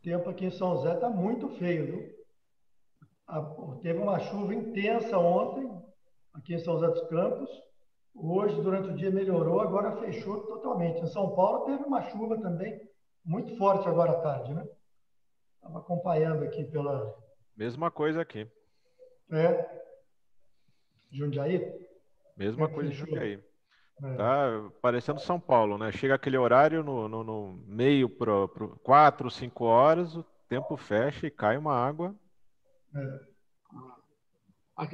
tempo aqui em São José está muito feio, viu? Teve uma chuva intensa ontem, aqui em São José dos Campos. Hoje, durante o dia, melhorou, agora fechou totalmente. Em São Paulo teve uma chuva também muito forte agora à tarde, né? Estava acompanhando aqui pela. Mesma coisa aqui. É, Jundiaí? Como Mesma é que coisa em fechou? Jundiaí. É, Tá parecendo São Paulo, né? Chega aquele horário no meio pro 4, 5 horas, o tempo fecha e cai uma água. é.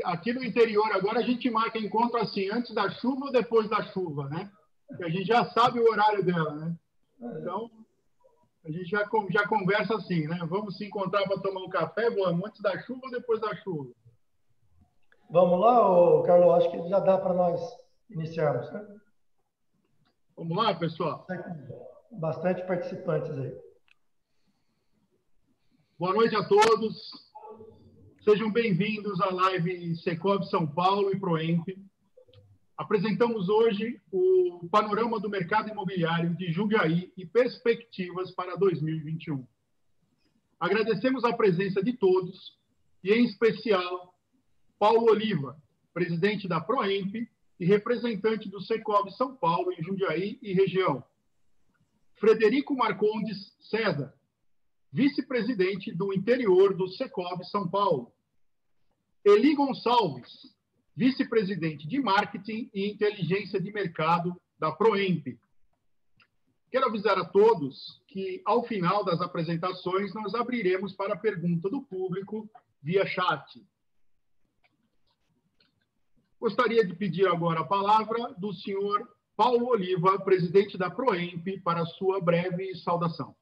Aqui no interior, agora a gente marca encontro assim, antes da chuva ou depois da chuva, né? Porque a gente já sabe o horário dela, né? Então, a gente já conversa assim, né? Vamos se encontrar para tomar um café, vamos, antes da chuva ou depois da chuva? Vamos lá, Carlos? Acho que já dá para nós iniciarmos, né? Vamos lá, pessoal? Bastante participantes aí. Boa noite a todos. Sejam bem-vindos à live Secovi São Paulo e Proemp. Apresentamos hoje o panorama do mercado imobiliário de Jundiaí e perspectivas para 2021. Agradecemos a presença de todos e, em especial, Paulo Oliva, presidente da Proemp e representante do Secovi São Paulo em Jundiaí e região. Frederico Marcondes César, vice-presidente do interior do Secovi São Paulo. Eli Gonçalves, vice-presidente de Marketing e Inteligência de Mercado da Proemp. Quero avisar a todos que, ao final das apresentações, nós abriremos para a pergunta do público via chat. Gostaria de pedir agora a palavra do senhor Paulo Oliva, presidente da Proemp, para a sua breve saudação.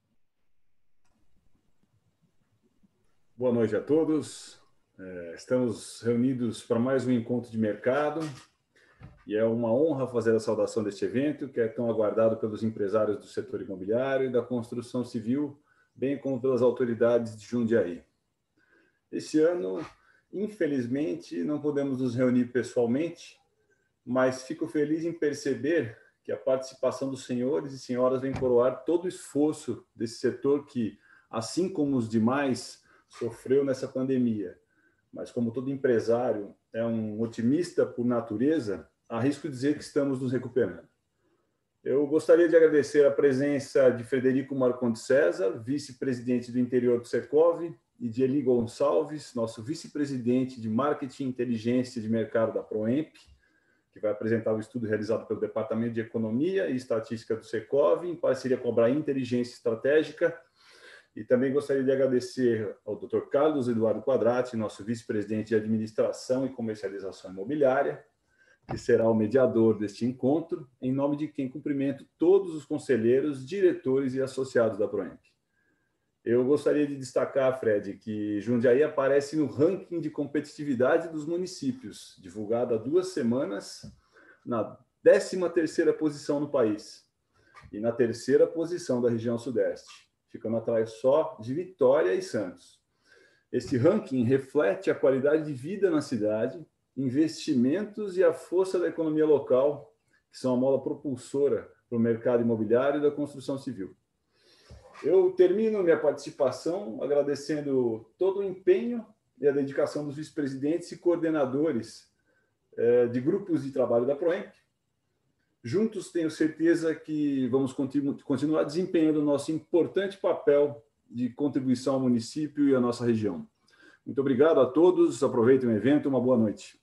Boa noite a todos. Estamos reunidos para mais um encontro de mercado e é uma honra fazer a saudação deste evento, que é tão aguardado pelos empresários do setor imobiliário e da construção civil, bem como pelas autoridades de Jundiaí. Esse ano, infelizmente, não podemos nos reunir pessoalmente, mas fico feliz em perceber que a participação dos senhores e senhoras vem coroar todo o esforço desse setor que, assim como os demais, sofreu nessa pandemia. Mas como todo empresário é um otimista por natureza, arrisco dizer que estamos nos recuperando. Eu gostaria de agradecer a presença de Frederico Marcondes César, vice-presidente do interior do Secovi, e de Eli Gonçalves, nosso vice-presidente de Marketing e Inteligência de Mercado da Proemp, que vai apresentar o estudo realizado pelo Departamento de Economia e Estatística do Secovi, em parceria com a Brain Inteligência Estratégica. E também gostaria de agradecer ao Dr. Carlos Eduardo Quadrati, nosso vice-presidente de Administração e Comercialização Imobiliária, que será o mediador deste encontro, em nome de quem cumprimento todos os conselheiros, diretores e associados da Proemp. Eu gostaria de destacar, Fred, que Jundiaí aparece no ranking de competitividade dos municípios, divulgado há 2 semanas, na 13ª posição no país e na 3ª posição da região sudeste, ficando atrás só de Vitória e Santos. Este ranking reflete a qualidade de vida na cidade, investimentos e a força da economia local, que são a mola propulsora para o mercado imobiliário e da construção civil. Eu termino minha participação agradecendo todo o empenho e a dedicação dos vice-presidentes e coordenadores de grupos de trabalho da Proemp. Juntos, tenho certeza que vamos continuar desempenhando o nosso importante papel de contribuição ao município e à nossa região. Muito obrigado a todos, aproveitem o evento, uma boa noite.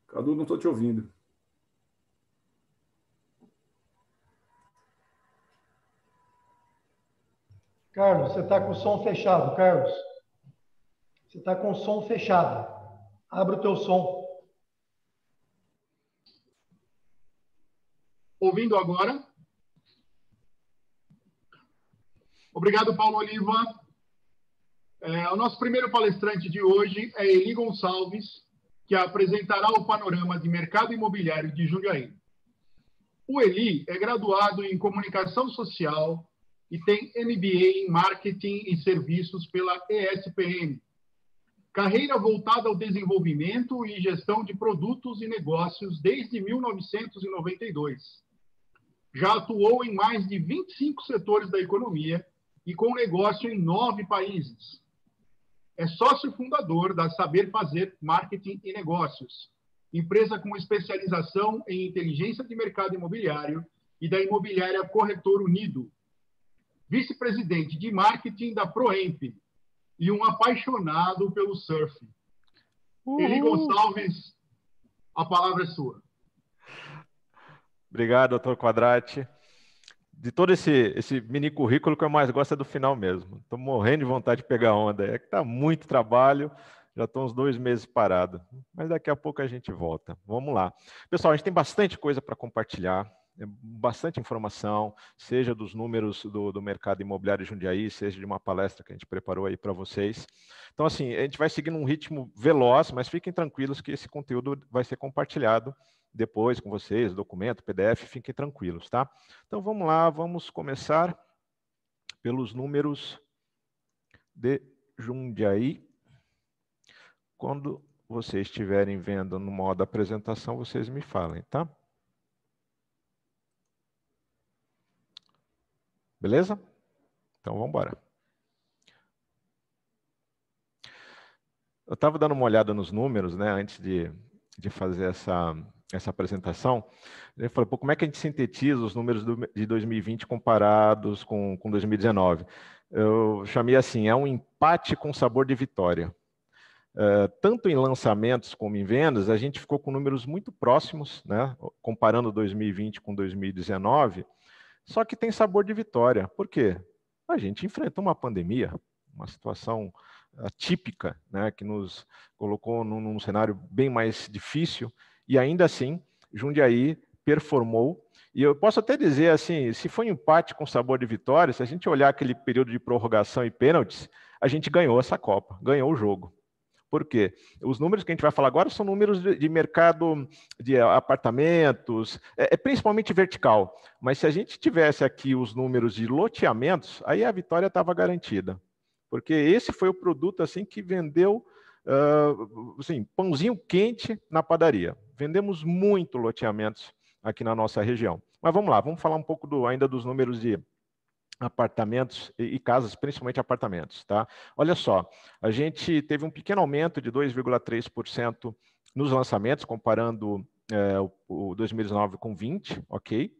Cadu, não estou te ouvindo. Carlos, você está com o som fechado, Carlos. Você está com o som fechado. Abre o teu som. Ouvindo agora? Obrigado, Paulo Oliva. O nosso primeiro palestrante de hoje é Eli Gonçalves, que apresentará o panorama de mercado imobiliário de Jundiaí. O Eli é graduado em Comunicação Social e tem MBA em Marketing e Serviços pela ESPM. Carreira voltada ao desenvolvimento e gestão de produtos e negócios desde 1992. Já atuou em mais de 25 setores da economia e com negócio em 9 países. É sócio fundador da Saber Fazer Marketing e Negócios, empresa com especialização em inteligência de mercado imobiliário e da imobiliária Corretor Unido. Vice-presidente de marketing da Proemp e um apaixonado pelo surf. Eli Gonçalves, a palavra é sua. Obrigado, doutor Quadrati. De todo esse mini currículo, que eu mais gosto é do final mesmo. Estou morrendo de vontade de pegar onda. É que está muito trabalho, já estou uns 2 meses parado. Mas daqui a pouco a gente volta. Vamos lá. Pessoal, a gente tem bastante coisa para compartilhar, bastante informação, seja dos números do mercado imobiliário de Jundiaí, seja de uma palestra que a gente preparou aí para vocês. Então, assim, a gente vai seguindo um ritmo veloz, mas fiquem tranquilos que esse conteúdo vai ser compartilhado depois com vocês, documento, PDF, fiquem tranquilos, tá? Então, vamos lá, vamos começar pelos números de Jundiaí. Quando vocês estiverem vendo no modo apresentação, vocês me falem, tá? Beleza? Então, vamos embora. Eu estava dando uma olhada nos números, né, antes de fazer essa apresentação. Eu falei, pô, como é que a gente sintetiza os números de 2020 comparados com 2019? Eu chamei assim, é um empate com sabor de vitória. Tanto em lançamentos como em vendas, a gente ficou com números muito próximos, né, comparando 2020 com 2019, só que tem sabor de vitória. Por quê? A gente enfrentou uma pandemia, uma situação atípica, né, que nos colocou num cenário bem mais difícil, e ainda assim, Jundiaí performou. E eu posso até dizer assim, se foi um empate com sabor de vitória, se a gente olhar aquele período de prorrogação e pênaltis, a gente ganhou essa Copa, ganhou o jogo. Por quê? Os números que a gente vai falar agora são números de mercado de apartamentos, principalmente vertical. Mas se a gente tivesse aqui os números de loteamentos, aí a vitória estava garantida. Porque esse foi o produto assim que vendeu assim, pãozinho quente na padaria. Vendemos muito loteamentos aqui na nossa região. Mas vamos lá, vamos falar um pouco ainda dos números de apartamentos e casas, principalmente apartamentos, tá? Olha só, a gente teve um pequeno aumento de 2,3% nos lançamentos, comparando o 2019 com 20, ok?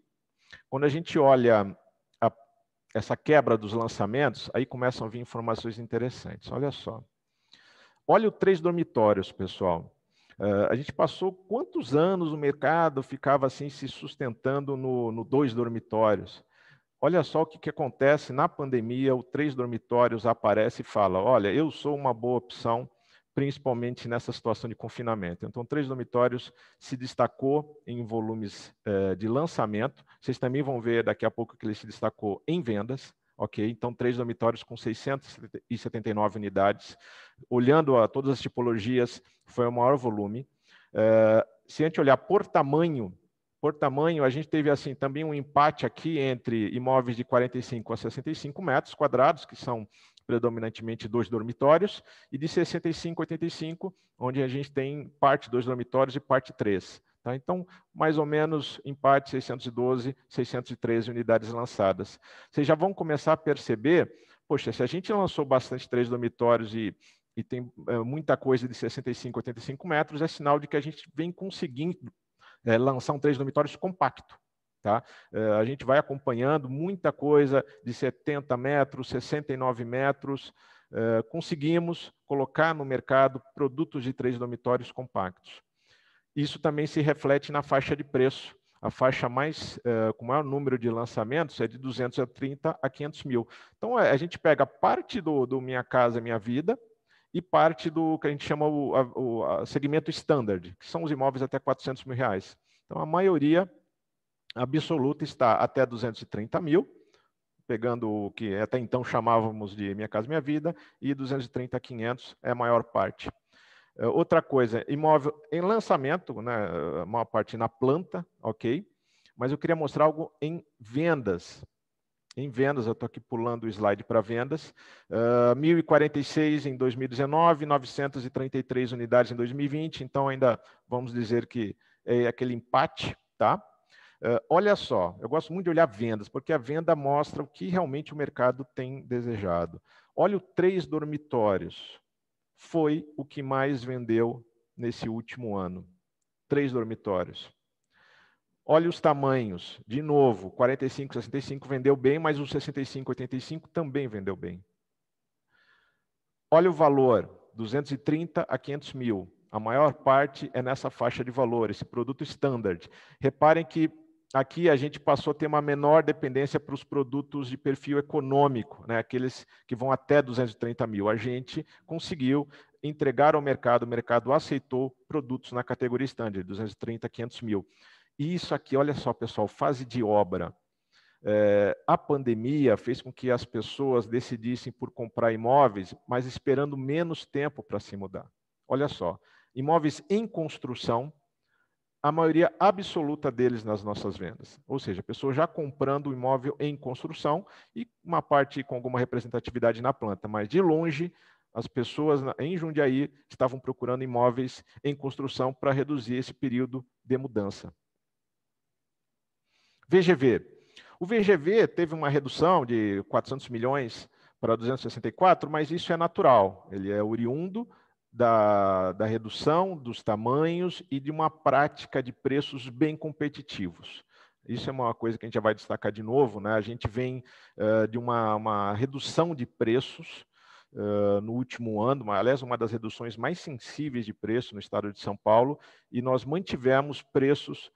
Quando a gente olha essa quebra dos lançamentos, aí começam a vir informações interessantes. Olha só. Olha o 3 dormitórios, pessoal. A gente passou quantos anos o mercado ficava assim se sustentando no 2 dormitórios? Olha só o que acontece na pandemia, o 3 dormitórios aparece e fala, olha, eu sou uma boa opção, principalmente nessa situação de confinamento. Então, 3 dormitórios se destacou em volumes de lançamento. Vocês também vão ver daqui a pouco que ele se destacou em vendas. Ok? Então, 3 dormitórios com 679 unidades. Olhando a todas as tipologias, foi o maior volume. Se a gente olhar por tamanho, a gente teve assim também um empate aqui entre imóveis de 45 a 65 metros quadrados, que são predominantemente 2 dormitórios, e de 65 a 85, onde a gente tem parte 2 dormitórios e parte 3. Tá? Então, mais ou menos, empate 612, 613 unidades lançadas. Vocês já vão começar a perceber, poxa, se a gente lançou bastante 3 dormitórios e tem muita coisa de 65 a 85 metros, é sinal de que a gente vem conseguindo lançar um 3 dormitórios compacto. Tá? A gente vai acompanhando muita coisa de 70 metros, 69 metros, conseguimos colocar no mercado produtos de 3 dormitórios compactos. Isso também se reflete na faixa de preço. A faixa com maior número de lançamentos é de 230 a 500 mil. Então, a gente pega parte do Minha Casa Minha Vida e parte do que a gente chama o segmento standard, que são os imóveis até 400 mil reais. Então, a maioria absoluta está até 230 mil, pegando o que até então chamávamos de Minha Casa Minha Vida, e 230 a 500 é a maior parte. Outra coisa, imóvel em lançamento, né, a maior parte na planta, ok? Mas eu queria mostrar algo em vendas. Em vendas, eu estou aqui pulando o slide para vendas, 1.046 em 2019, 933 unidades em 2020, então ainda vamos dizer que é aquele empate, tá? Olha só, eu gosto muito de olhar vendas, porque a venda mostra o que realmente o mercado tem desejado. Olha o 3 dormitórios, foi o que mais vendeu nesse último ano. 3 dormitórios. Olha os tamanhos, de novo, 45, 65 vendeu bem, mas o 65, 85 também vendeu bem. Olha o valor, 230 a 500 mil. A maior parte é nessa faixa de valor, esse produto standard. Reparem que aqui a gente passou a ter uma menor dependência para os produtos de perfil econômico, né? Aqueles que vão até 230 mil. A gente conseguiu entregar ao mercado, o mercado aceitou produtos na categoria standard, 230 a 500 mil. E isso aqui, olha só, pessoal, fase de obra. A pandemia fez com que as pessoas decidissem por comprar imóveis, mas esperando menos tempo para se mudar. Olha só, imóveis em construção, a maioria absoluta deles nas nossas vendas. Ou seja, a pessoa já comprando o imóvel em construção e uma parte com alguma representatividade na planta, mas de longe as pessoas em Jundiaí estavam procurando imóveis em construção para reduzir esse período de mudança. VGV. O VGV teve uma redução de 400 milhões para 264, mas isso é natural. Ele é oriundo da redução dos tamanhos e de uma prática de preços bem competitivos. Isso é uma coisa que a gente já vai destacar de novo, né? A gente vem de uma redução de preços no último ano, aliás, uma das reduções mais sensíveis de preço no estado de São Paulo, e nós mantivemos preços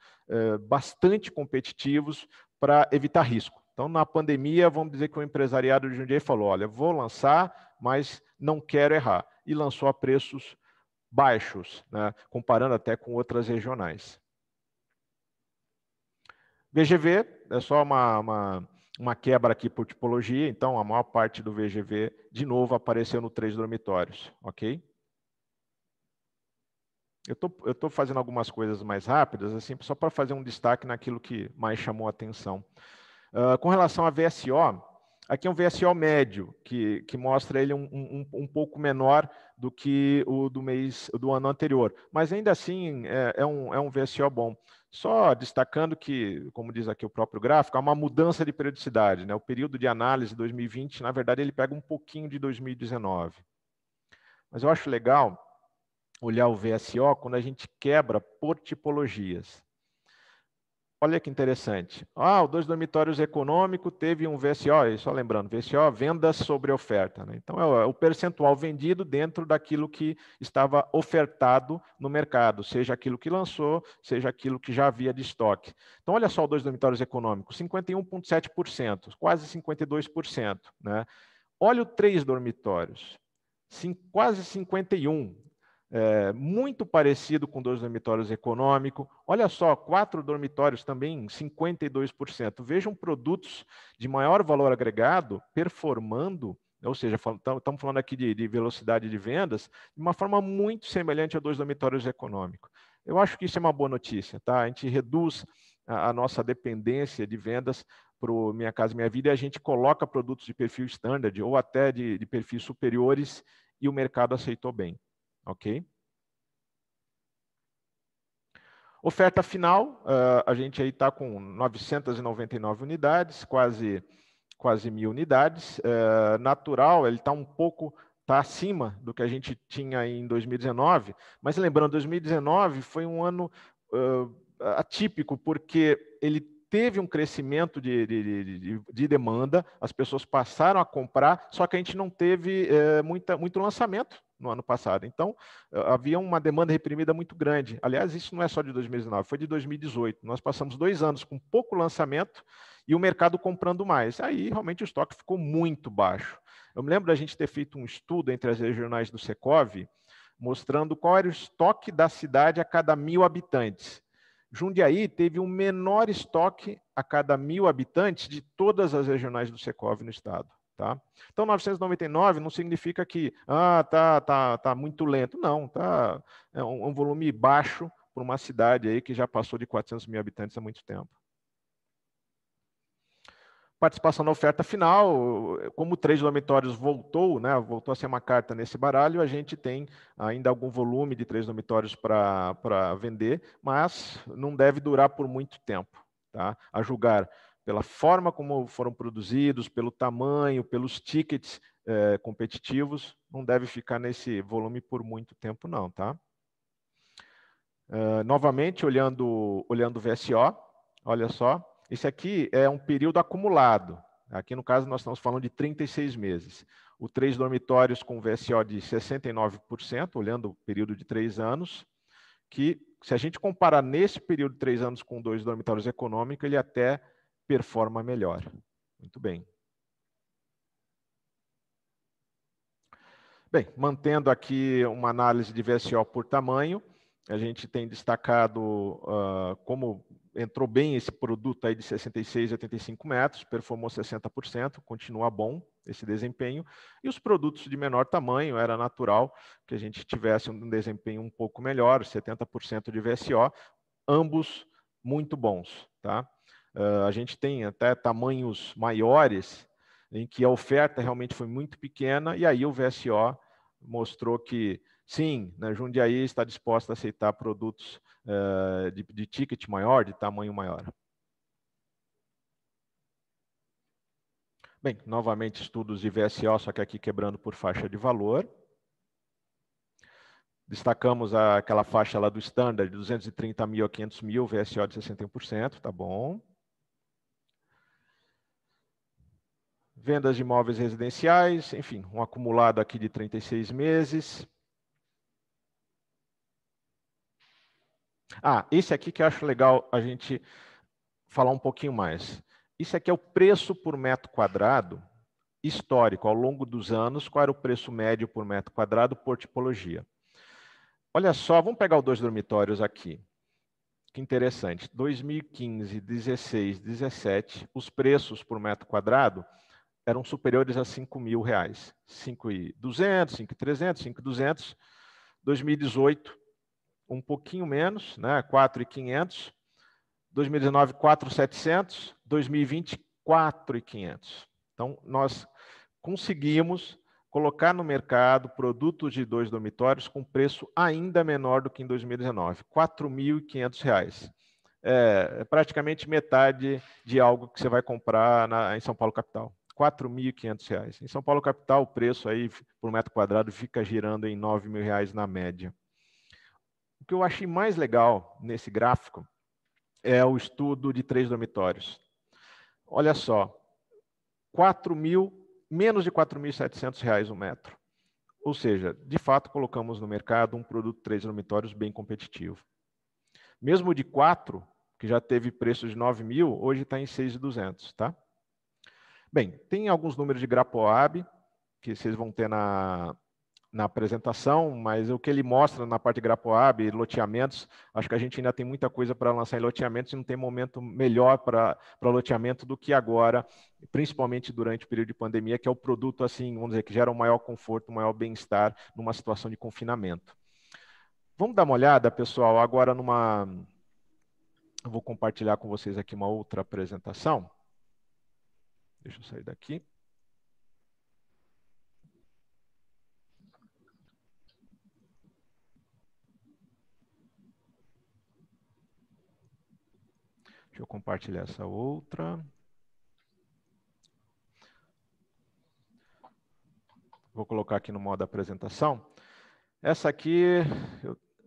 bastante competitivos para evitar risco. Então, na pandemia, vamos dizer que o empresariado de Jundiaí falou, olha, vou lançar, mas não quero errar, e lançou a preços baixos, né, comparando até com outras regionais. VGV é só uma quebra aqui por tipologia, então a maior parte do VGV, de novo, apareceu no 3 dormitórios, ok? Eu estou fazendo algumas coisas mais rápidas, assim, só para fazer um destaque naquilo que mais chamou a atenção. Com relação a VSO, aqui é um VSO médio, que mostra ele um pouco menor do que o do ano anterior, mas ainda assim é um VSO bom. Só destacando que, como diz aqui o próprio gráfico, há uma mudança de periodicidade, né? O período de análise 2020, na verdade, ele pega um pouquinho de 2019. Mas eu acho legal olhar o VSO quando a gente quebra por tipologias. Olha que interessante. O 2 dormitórios econômico teve um VSO, e só lembrando, VSO, vendas sobre oferta, né? Então, é o percentual vendido dentro daquilo que estava ofertado no mercado, seja aquilo que lançou, seja aquilo que já havia de estoque. Então, olha só o 2 dormitórios econômicos, 51,7%, quase 52%, né? Olha o 3 dormitórios, quase 51%. Muito parecido com 2 dormitórios econômico. Olha só, 4 dormitórios também, 52%. Vejam produtos de maior valor agregado performando, ou seja, estamos falando aqui de velocidade de vendas, de uma forma muito semelhante a 2 dormitórios econômicos. Eu acho que isso é uma boa notícia, tá? A gente reduz a nossa dependência de vendas para o Minha Casa Minha Vida e a gente coloca produtos de perfil standard ou até de perfis superiores e o mercado aceitou bem. Ok? Oferta final, a gente aí está com 999 unidades, quase 1.000 unidades. Natural, ele está está acima do que a gente tinha em 2019, mas lembrando, 2019 foi um ano atípico, porque ele teve um crescimento de demanda, as pessoas passaram a comprar, só que a gente não teve muito lançamento no ano passado. Então, havia uma demanda reprimida muito grande. Aliás, isso não é só de 2019, foi de 2018. Nós passamos 2 anos com pouco lançamento e o mercado comprando mais. Aí, realmente, o estoque ficou muito baixo. Eu me lembro da gente ter feito um estudo entre as regionais do Secov, mostrando qual era o estoque da cidade a cada 1.000 habitantes. Jundiaí teve o menor estoque a cada 1.000 habitantes de todas as regionais do Secov no estado. Tá? Então, 999 não significa que tá muito lento. Não, é um volume baixo para uma cidade aí que já passou de 400 mil habitantes há muito tempo. participação na oferta final, como o 3 dormitórios voltou, né, voltou a ser uma carta nesse baralho, a gente tem ainda algum volume de 3 dormitórios para vender, mas não deve durar por muito tempo, tá? A julgar pela forma como foram produzidos, pelo tamanho, pelos tickets competitivos, não deve ficar nesse volume por muito tempo não, tá? Novamente, olhando o VSO, olha só, esse aqui é um período acumulado. Aqui, no caso, nós estamos falando de 36 meses. O 3 dormitórios com VSO de 69%, olhando o período de 3 anos, que, se a gente comparar nesse período de 3 anos com 2 dormitórios econômicos, ele até performa melhor. Muito bem. Bem, mantendo aqui uma análise de VSO por tamanho, a gente tem destacado como entrou bem esse produto aí de 66 a 85 metros, performou 60%, continua bom esse desempenho. E os produtos de menor tamanho, era natural que a gente tivesse um desempenho um pouco melhor, 70% de VSO, ambos muito bons, tá? A gente tem até tamanhos maiores, em que a oferta realmente foi muito pequena, e aí o VSO mostrou que, sim, né, Jundiaí está disposta a aceitar produtos de ticket maior, de tamanho maior. Bem, novamente estudos de VSO, só que aqui quebrando por faixa de valor. Destacamos aquela faixa lá do standard, de 230 mil a 500 mil, VSO de 61%, tá bom. Vendas de imóveis residenciais, enfim, um acumulado aqui de 36 meses. Esse aqui que eu acho legal a gente falar um pouquinho mais. Isso aqui é o preço por metro quadrado histórico, ao longo dos anos, qual era o preço médio por metro quadrado por tipologia. Olha só, vamos pegar os 2 dormitórios aqui. Que interessante. 2015, 16, 17, os preços por metro quadrado eram superiores a R$5.000. 5.200, 5.300, 5.200. 2018, um pouquinho menos, né? 4.500. 2019, 4.700. 2020, 4.500. Então, nós conseguimos colocar no mercado produtos de 2 dormitórios com preço ainda menor do que em 2019, R$ 4.500. É praticamente metade de algo que você vai comprar em São Paulo capital. R$ 4.500. Em São Paulo capital, o preço aí por metro quadrado fica girando em R$ 9.000 na média. O que eu achei mais legal nesse gráfico é o estudo de 3 dormitórios. Olha só, menos de R$ 4.700 o metro. Ou seja, de fato, colocamos no mercado um produto 3 dormitórios bem competitivo. Mesmo de 4, que já teve preço de 9.000, hoje está em 6.200, tá? Bem, tem alguns números de Grapoab, que vocês vão ter na apresentação, mas o que ele mostra na parte de Grapoab, loteamentos, acho que a gente ainda tem muita coisa para lançar em loteamentos e não tem momento melhor para loteamento do que agora, principalmente durante o período de pandemia, que é o produto, assim, vamos dizer, que gera um maior conforto, um maior bem-estar numa situação de confinamento. Vamos dar uma olhada, pessoal, agora eu vou compartilhar com vocês aqui uma outra apresentação. Deixa eu sair daqui. Deixa eu compartilhar essa outra. Vou colocar aqui no modo apresentação. Essa aqui,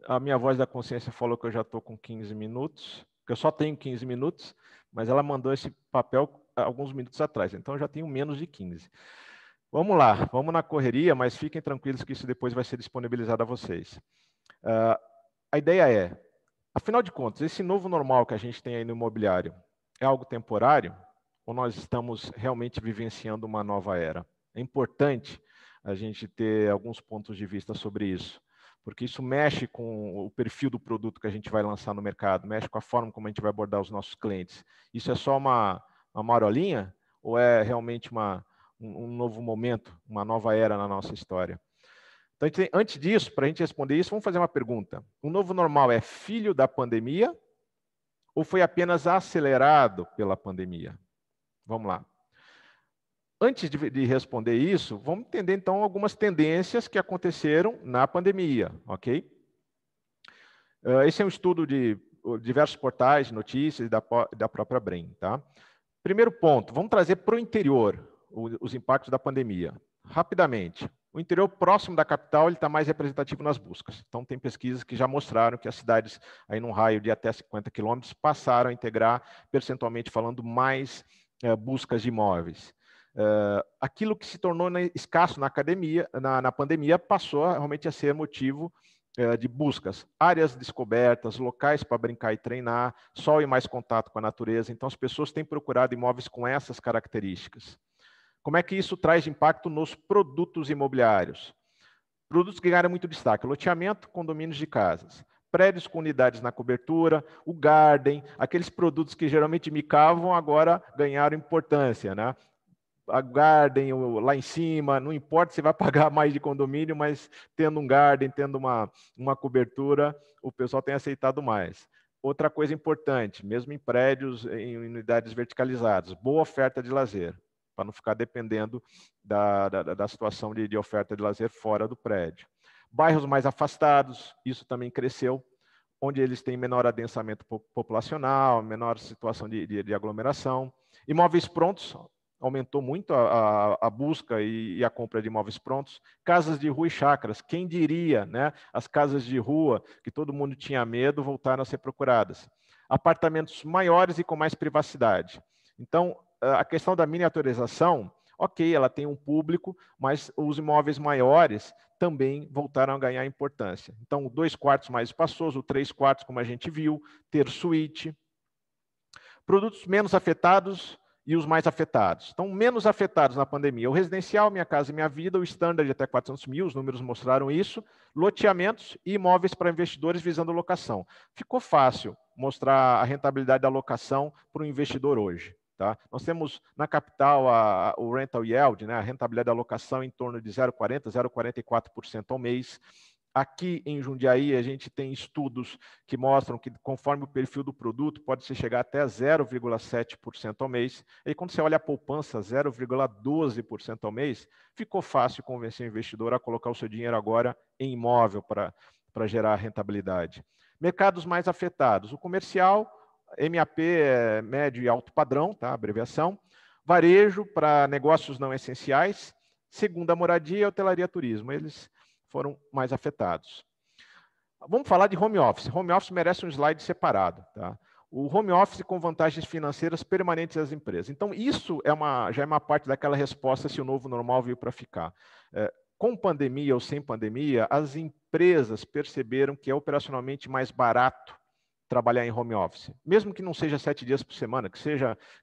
a minha voz da consciência falou que eu já estou com 15 minutos, que eu só tenho 15 minutos, mas ela mandou esse papel alguns minutos atrás, então eu já tenho menos de 15. Vamos lá, vamos na correria, mas fiquem tranquilos que isso depois vai ser disponibilizado a vocês. A ideia é, afinal de contas, esse novo normal que a gente tem aí no imobiliário é algo temporário ou nós estamos realmente vivenciando uma nova era? É importante a gente ter alguns pontos de vista sobre isso, porque isso mexe com o perfil do produto que a gente vai lançar no mercado, mexe com a forma como a gente vai abordar os nossos clientes. Isso é só uma marolinha ou é realmente um novo momento, uma nova era na nossa história? Então, antes disso, para a gente responder isso, vamos fazer uma pergunta. O novo normal é filho da pandemia ou foi apenas acelerado pela pandemia? Vamos lá. Antes de responder isso, vamos entender, então, algumas tendências que aconteceram na pandemia, ok? Esse é um estudo de diversos portais, notícias da própria Brem, tá? Primeiro ponto, vamos trazer para o interior os impactos da pandemia. Rapidamente, o interior próximo da capital está mais representativo nas buscas. Então, tem pesquisas que já mostraram que as cidades, aí num raio de até 50 quilômetros, passaram a integrar, percentualmente falando, mais buscas de imóveis. Aquilo que se tornou escasso na pandemia passou realmente a ser motivo de buscas, áreas descobertas, locais para brincar e treinar, sol e mais contato com a natureza. Então, as pessoas têm procurado imóveis com essas características. Como é que isso traz impacto nos produtos imobiliários? Produtos que ganharam muito destaque: loteamento, condomínios de casas, prédios com unidades na cobertura, o garden, aqueles produtos que geralmente micavam, agora ganharam importância, né? A garden lá em cima, não importa se vai pagar mais de condomínio, mas tendo um garden, tendo uma cobertura, o pessoal tem aceitado mais. Outra coisa importante, mesmo em prédios, em unidades verticalizadas, boa oferta de lazer, para não ficar dependendo da situação de oferta de lazer fora do prédio. Bairros mais afastados, isso também cresceu, onde eles têm menor adensamento populacional, menor situação de aglomeração. Imóveis prontos, aumentou muito a busca e a compra de imóveis prontos. Casas de rua e chácaras, quem diria, né? As casas de rua, que todo mundo tinha medo, voltaram a ser procuradas. Apartamentos maiores e com mais privacidade. Então, a questão da miniaturização, ok, ela tem um público, mas os imóveis maiores também voltaram a ganhar importância. Então, 2 quartos mais espaçoso, 3 quartos, como a gente viu, ter suíte. Produtos menos afetados e os mais afetados. Então, menos afetados na pandemia: o residencial, Minha Casa e Minha Vida, o standard até 400 mil, os números mostraram isso, loteamentos e imóveis para investidores visando locação. Ficou fácil mostrar a rentabilidade da locação para o investidor hoje. Tá? Nós temos na capital o rental yield, né, a rentabilidade da locação em torno de 0,40%, 0,44% ao mês. Aqui em Jundiaí, a gente tem estudos que mostram que, conforme o perfil do produto, pode se chegar até 0,7% ao mês. E quando você olha a poupança, 0,12% ao mês, ficou fácil convencer o investidor a colocar o seu dinheiro agora em imóvel para gerar rentabilidade. Mercados mais afetados: o comercial, MAP é médio e alto padrão, tá? Abreviação. Varejo para negócios não essenciais. Segunda moradia e hotelaria turismo. Eles foram mais afetados. Vamos falar de home office. Home office merece um slide separado. Tá? O home office com vantagens financeiras permanentes às empresas. Então, isso já é uma parte daquela resposta se o novo normal veio para ficar. Com pandemia ou sem pandemia, as empresas perceberam que é operacionalmente mais barato trabalhar em home office. Mesmo que não seja 7 dias por semana, que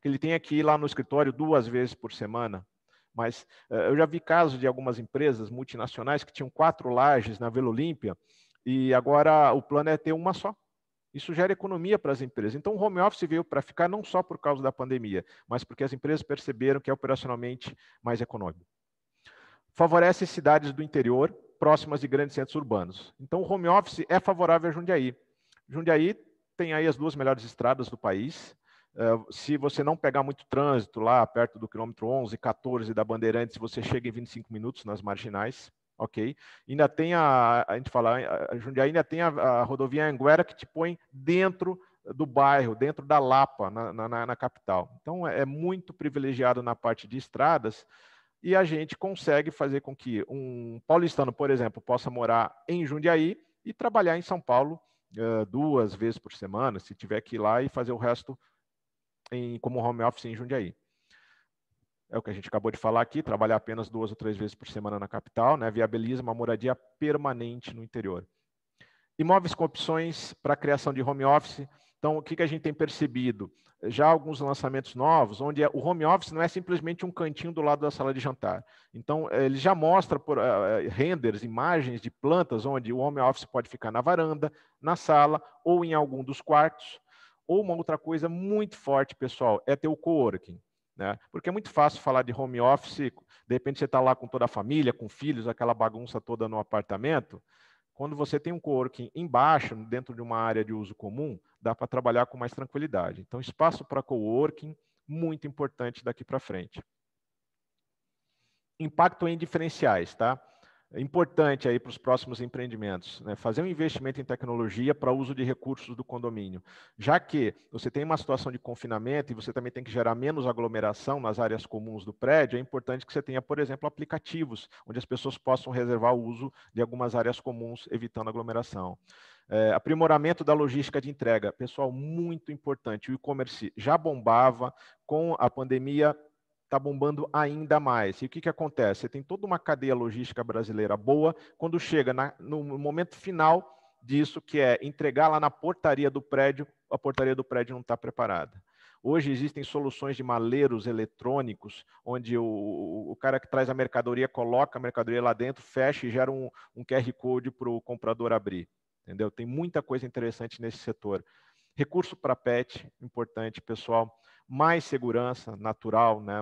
ele tenha que ir lá no escritório 2 vezes por semana. Mas eu já vi casos de algumas empresas multinacionais que tinham 4 lajes na Vila Olímpia e agora o plano é ter uma só. Isso gera economia para as empresas. Então, o home office veio para ficar não só por causa da pandemia, mas porque as empresas perceberam que é operacionalmente mais econômico. Favorece cidades do interior, próximas de grandes centros urbanos. Então, o home office é favorável a Jundiaí. Jundiaí tem aí as 2 melhores estradas do país. Se você não pegar muito trânsito lá perto do quilômetro 11, 14 da Bandeirantes, você chega em 25 minutos nas marginais, ok? Ainda tem a gente fala, a Jundiaí ainda tem a rodovia Anguera que te põe dentro do bairro, dentro da Lapa, na capital. Então, é muito privilegiado na parte de estradas e a gente consegue fazer com que um paulistano, por exemplo, possa morar em Jundiaí e trabalhar em São Paulo 2 vezes por semana, se tiver que ir lá e fazer o resto como home office em Jundiaí. É o que a gente acabou de falar aqui, trabalhar apenas 2 ou 3 vezes por semana na capital, né, viabiliza uma moradia permanente no interior. Imóveis com opções para criação de home office. Então, o que a gente tem percebido? Já alguns lançamentos novos, onde o home office não é simplesmente um cantinho do lado da sala de jantar. Então, ele já mostra por renders, imagens de plantas, onde o home office pode ficar na varanda, na sala ou em algum dos quartos. Ou uma outra coisa muito forte, pessoal, é ter o coworking. Né? Porque é muito fácil falar de home office, de repente você está lá com toda a família, com filhos, aquela bagunça toda no apartamento. Quando você tem um coworking embaixo, dentro de uma área de uso comum, dá para trabalhar com mais tranquilidade. Então, espaço para coworking, muito importante daqui para frente. Impacto em diferenciais, tá? É importante aí para os próximos empreendimentos, né? Fazer um investimento em tecnologia para uso de recursos do condomínio. Já que você tem uma situação de confinamento e você também tem que gerar menos aglomeração nas áreas comuns do prédio, é importante que você tenha, por exemplo, aplicativos, onde as pessoas possam reservar o uso de algumas áreas comuns, evitando aglomeração. Aprimoramento da logística de entrega. Pessoal, muito importante. O e-commerce já bombava, com a pandemia está bombando ainda mais. E o que acontece? Você tem toda uma cadeia logística brasileira boa, quando chega no momento final disso, que é entregar lá na portaria do prédio, a portaria do prédio não está preparada. Hoje existem soluções de maleiros eletrônicos, onde o cara que traz a mercadoria coloca a mercadoria lá dentro, fecha e gera um QR Code para o comprador abrir. Entendeu? Tem muita coisa interessante nesse setor. Recurso para PET, importante, pessoal. Mais segurança natural, né?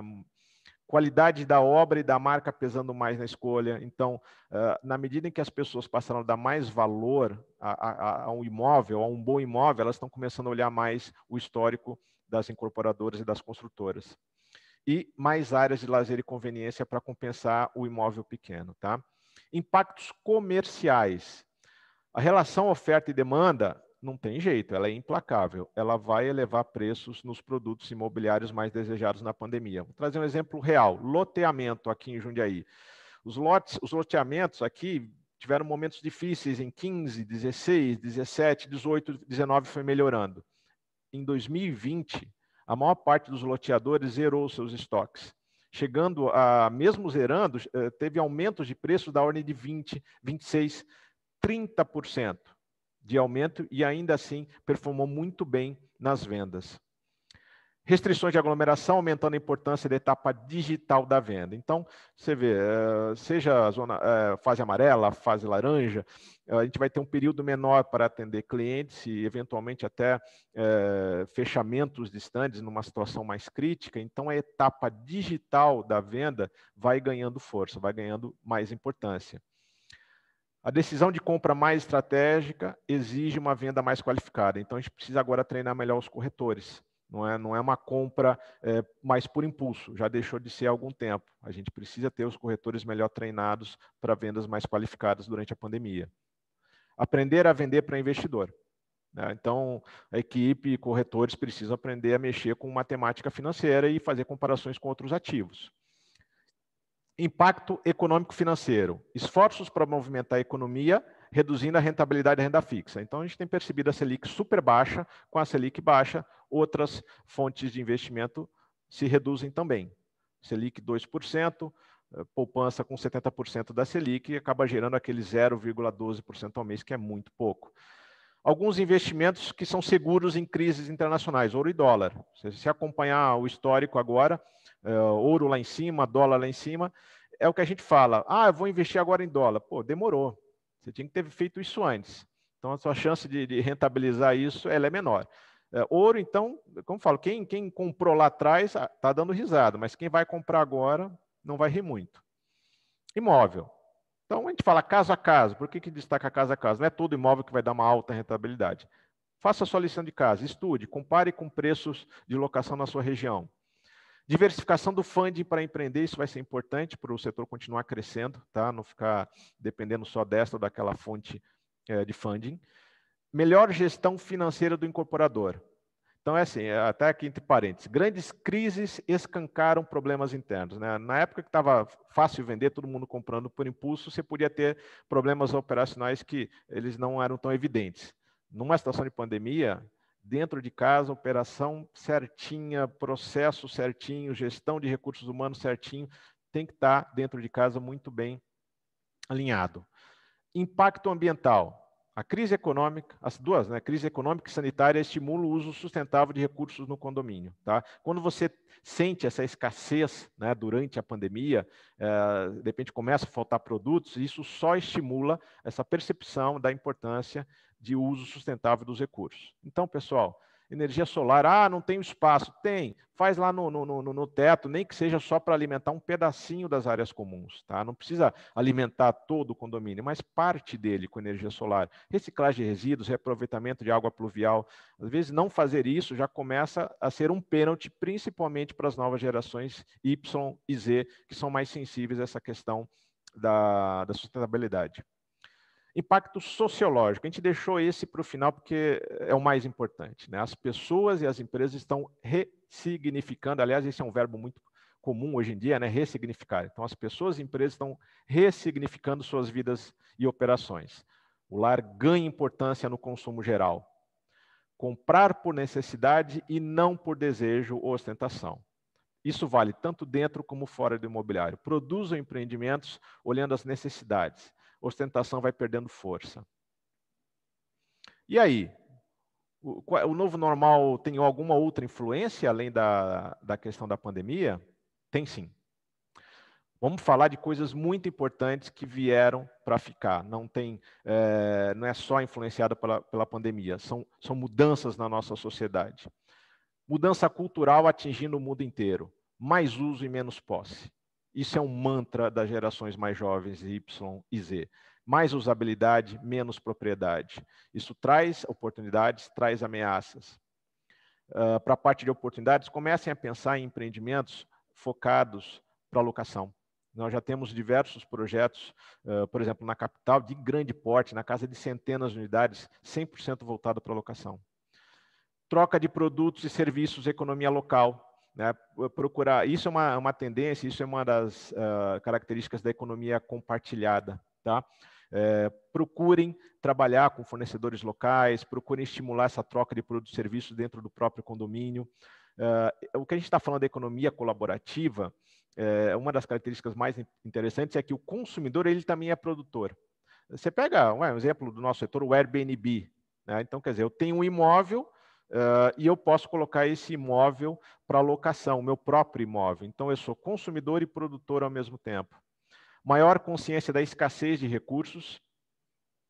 Qualidade da obra e da marca pesando mais na escolha. Então, na medida em que as pessoas passaram a dar mais valor a um imóvel, a um bom imóvel, elas estão começando a olhar mais o histórico das incorporadoras e das construtoras. E mais áreas de lazer e conveniência para compensar o imóvel pequeno, tá? Impactos comerciais. A relação oferta e demanda não tem jeito, ela é implacável. Ela vai elevar preços nos produtos imobiliários mais desejados na pandemia. Vou trazer um exemplo real. Loteamento aqui em Jundiaí. Os loteamentos aqui tiveram momentos difíceis em 15, 16, 17, 18, 19 foi melhorando. Em 2020, a maior parte dos loteadores zerou seus estoques. Chegando a, mesmo zerando, teve aumentos de preço da ordem de 20, 26, 30% de aumento e ainda assim performou muito bem nas vendas. Restrições de aglomeração, aumentando a importância da etapa digital da venda. Então, você vê, seja a fase amarela, a fase laranja, a gente vai ter um período menor para atender clientes e, eventualmente, até fechamentos de estandes numa situação mais crítica. Então, a etapa digital da venda vai ganhando força, vai ganhando mais importância. A decisão de compra mais estratégica exige uma venda mais qualificada. Então, a gente precisa agora treinar melhor os corretores. Não é uma compra mais por impulso, já deixou de ser há algum tempo. A gente precisa ter os corretores melhor treinados para vendas mais qualificadas durante a pandemia. Aprender a vender para investidor. Então, a equipe e corretores precisam aprender a mexer com matemática financeira e fazer comparações com outros ativos. Impacto econômico-financeiro. Esforços para movimentar a economia, reduzindo a rentabilidade da renda fixa. Então, a gente tem percebido a Selic super baixa, com a Selic baixa, outras fontes de investimento se reduzem também. Selic 2%, poupança com 70% da Selic, e acaba gerando aquele 0,12% ao mês, que é muito pouco. Alguns investimentos que são seguros em crises internacionais, ouro e dólar. Se acompanhar o histórico agora, ouro lá em cima, dólar lá em cima, é o que a gente fala, eu vou investir agora em dólar. Pô, demorou. Você tinha que ter feito isso antes. Então, a sua chance de rentabilizar isso, ela é menor. Ouro, então, como eu falo, quem comprou lá atrás está dando risada, mas quem vai comprar agora não vai rir muito. Imóvel. Então, a gente fala caso a caso. Por que destaca caso a caso? Não é todo imóvel que vai dar uma alta rentabilidade. Faça a sua lição de casa, estude, compare com preços de locação na sua região. Diversificação do funding para empreender, isso vai ser importante para o setor continuar crescendo, tá? Não ficar dependendo só desta ou daquela fonte de funding. Melhor gestão financeira do incorporador. Então, é assim, até aqui entre parênteses, grandes crises escancaram problemas internos. Né? Na época que estava fácil vender, todo mundo comprando por impulso, você podia ter problemas operacionais que eles não eram tão evidentes. Numa situação de pandemia, dentro de casa, operação certinha, processo certinho, gestão de recursos humanos certinho, tem que estar dentro de casa muito bem alinhado. Impacto ambiental. A crise econômica, as duas, né? Crise econômica e sanitária estimulam o uso sustentável de recursos no condomínio. Tá? Quando você sente essa escassez, né, durante a pandemia, de repente começa a faltar produtos, isso só estimula essa percepção da importância de uso sustentável dos recursos. Então, pessoal, Energia solar, ah, não tem espaço. Tem, faz lá no teto, nem que seja só para alimentar um pedacinho das áreas comuns, tá? Não precisa alimentar todo o condomínio, mas parte dele com energia solar. Reciclagem de resíduos, reaproveitamento de água pluvial. Às vezes não fazer isso já começa a ser um pênalti, principalmente para as novas gerações Y e Z, que são mais sensíveis a essa questão da sustentabilidade. Impacto sociológico. A gente deixou esse para o final porque é o mais importante, né? As pessoas e as empresas estão ressignificando, aliás, esse é um verbo muito comum hoje em dia, né? Ressignificar. Então, as pessoas e empresas estão ressignificando suas vidas e operações. O lar ganha importância no consumo geral. Comprar por necessidade e não por desejo ou ostentação. Isso vale tanto dentro como fora do imobiliário. Produzam empreendimentos olhando as necessidades. Ostentação vai perdendo força. E aí? O novo normal tem alguma outra influência além da questão da pandemia? Tem sim. Vamos falar de coisas muito importantes que vieram para ficar. Não é só influenciada pela pandemia, são mudanças na nossa sociedade. Mudança cultural atingindo o mundo inteiro. Mais uso e menos posse. Isso é um mantra das gerações mais jovens, Y e Z. Mais usabilidade, menos propriedade. Isso traz oportunidades, traz ameaças. Para a parte de oportunidades, comecem a pensar em empreendimentos focados para locação. Nós já temos diversos projetos, por exemplo, na capital, de grande porte, na casa de centenas de unidades, 100% voltado para locação. Troca de produtos e serviços, economia local. Né? Procurar, isso é uma tendência, isso é uma das características da economia compartilhada. Tá? Procurem trabalhar com fornecedores locais, procurem estimular essa troca de produtos e serviços dentro do próprio condomínio. O que a gente está falando da economia colaborativa, uma das características mais interessantes é que o consumidor ele também é produtor. Você pega um exemplo do nosso setor, o Airbnb. Né? Então, quer dizer, eu tenho um imóvel, e eu posso colocar esse imóvel para locação, o meu próprio imóvel. Então, eu sou consumidor e produtor ao mesmo tempo. Maior consciência da escassez de recursos.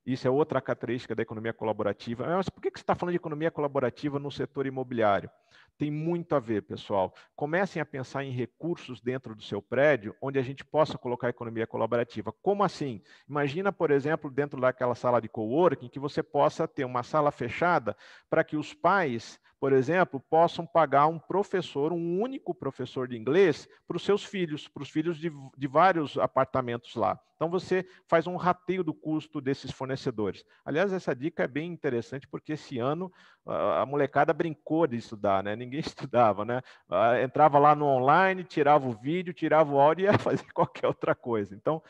Isso é outra característica da economia colaborativa. Mas por que você está falando de economia colaborativa no setor imobiliário? Tem muito a ver, pessoal. Comecem a pensar em recursos dentro do seu prédio, onde a gente possa colocar a economia colaborativa. Como assim? Imagina, por exemplo, dentro daquela sala de coworking, que você possa ter uma sala fechada para que os pais, por exemplo, possam pagar um professor, um único professor de inglês para os seus filhos, para os filhos de vários apartamentos lá. Então, você faz um rateio do custo desses fornecedores. Aliás, essa dica é bem interessante, porque esse ano a molecada brincou de estudar, né? Ninguém estudava, né? Entrava lá no online, tirava o vídeo, tirava o áudio e ia fazer qualquer outra coisa. Então,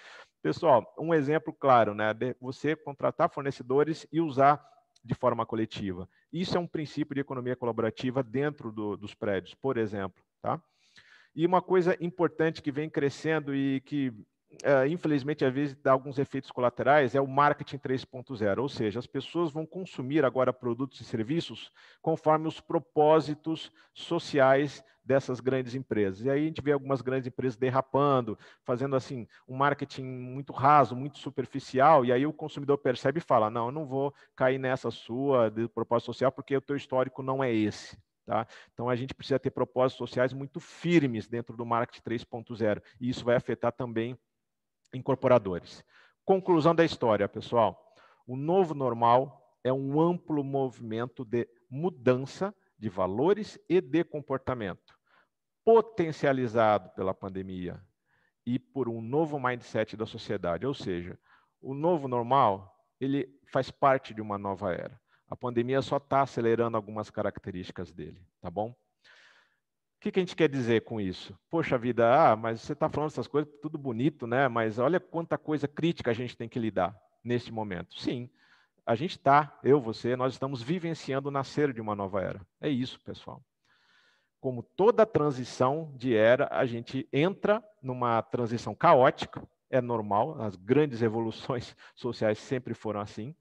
pessoal, um exemplo claro, né? De você contratar fornecedores e usar de forma coletiva. Isso é um princípio de economia colaborativa dentro dos prédios, por exemplo, tá? E uma coisa importante que vem crescendo e que, infelizmente, às vezes dá alguns efeitos colaterais, é o marketing 3.0, ou seja, as pessoas vão consumir agora produtos e serviços conforme os propósitos sociais dessas grandes empresas. E aí a gente vê algumas grandes empresas derrapando, fazendo assim um marketing muito raso, muito superficial, e aí o consumidor percebe e fala, não, eu não vou cair nessa sua de propósito social porque o teu histórico não é esse. Tá? Então, a gente precisa ter propósitos sociais muito firmes dentro do marketing 3.0, e isso vai afetar também incorporadores. Conclusão da história, pessoal. O novo normal é um amplo movimento de mudança de valores e de comportamento, potencializado pela pandemia e por um novo mindset da sociedade. Ou seja, o novo normal, ele faz parte de uma nova era. A pandemia só está acelerando algumas características dele, tá bom? O que a gente quer dizer com isso? Poxa vida, mas você está falando essas coisas, tudo bonito, né? Mas olha quanta coisa crítica a gente tem que lidar neste momento. Sim, a gente está, você, nós estamos vivenciando o nascer de uma nova era. É isso, pessoal. Como toda transição de era, a gente entra numa transição caótica, é normal, as grandes revoluções sociais sempre foram assim.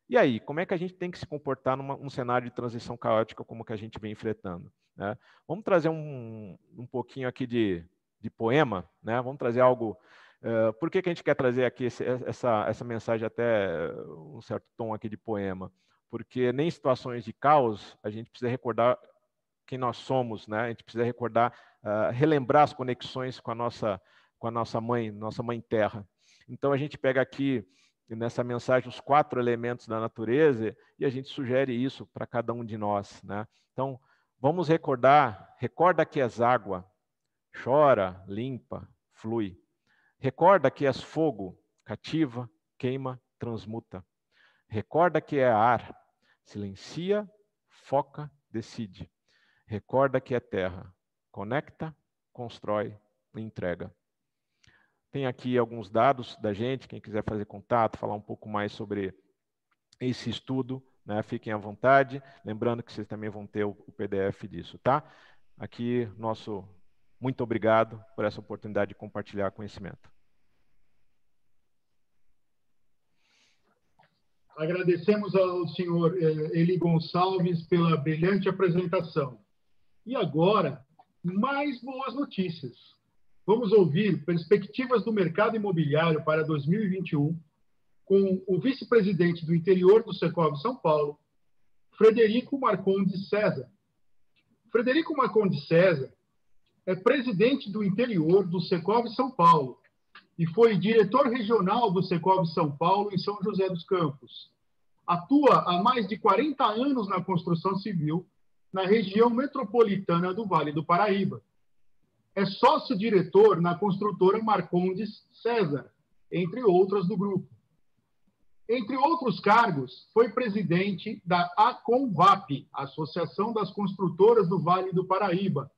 E aí, como é que a gente tem que se comportar num cenário de transição caótica como que a gente vem enfrentando? Né? Vamos trazer um pouquinho aqui de poema, né? Vamos trazer algo... por que a gente quer trazer aqui essa mensagem até um certo tom aqui de poema? porque nem em situações de caos a gente precisa recordar quem nós somos, né? A gente precisa recordar, relembrar as conexões com a nossa mãe terra. Então a gente pega aqui nessa mensagem os 4 elementos da natureza e a gente sugere isso para cada um de nós, né? Então vamos recordar, recorda que és água, chora, limpa, flui. Recorda que és fogo, cativa, queima, transmuta. Recorda que é ar, silencia, foca, decide. Recorda que é terra, conecta, constrói e entrega. Tem aqui alguns dados da gente, quem quiser fazer contato, falar um pouco mais sobre esse estudo, né? Fiquem à vontade. Lembrando que vocês também vão ter o PDF disso, tá? Aqui, nosso muito obrigado por essa oportunidade de compartilhar conhecimento. Agradecemos ao senhor Eli Gonçalves pela brilhante apresentação. E agora, mais boas notícias. Vamos ouvir perspectivas do mercado imobiliário para 2021 com o vice-presidente do interior do Secovi São Paulo, Frederico Marcondes César. Frederico Marcondes César é presidente do interior do Secovi São Paulo e foi diretor regional do Secovi São Paulo em São José dos Campos. Atua há mais de 40 anos na construção civil na região metropolitana do Vale do Paraíba. É sócio-diretor na construtora Marcondes César, entre outras do grupo. Entre outros cargos, foi presidente da ACONVAP, Associação das Construtoras do Vale do Paraíba,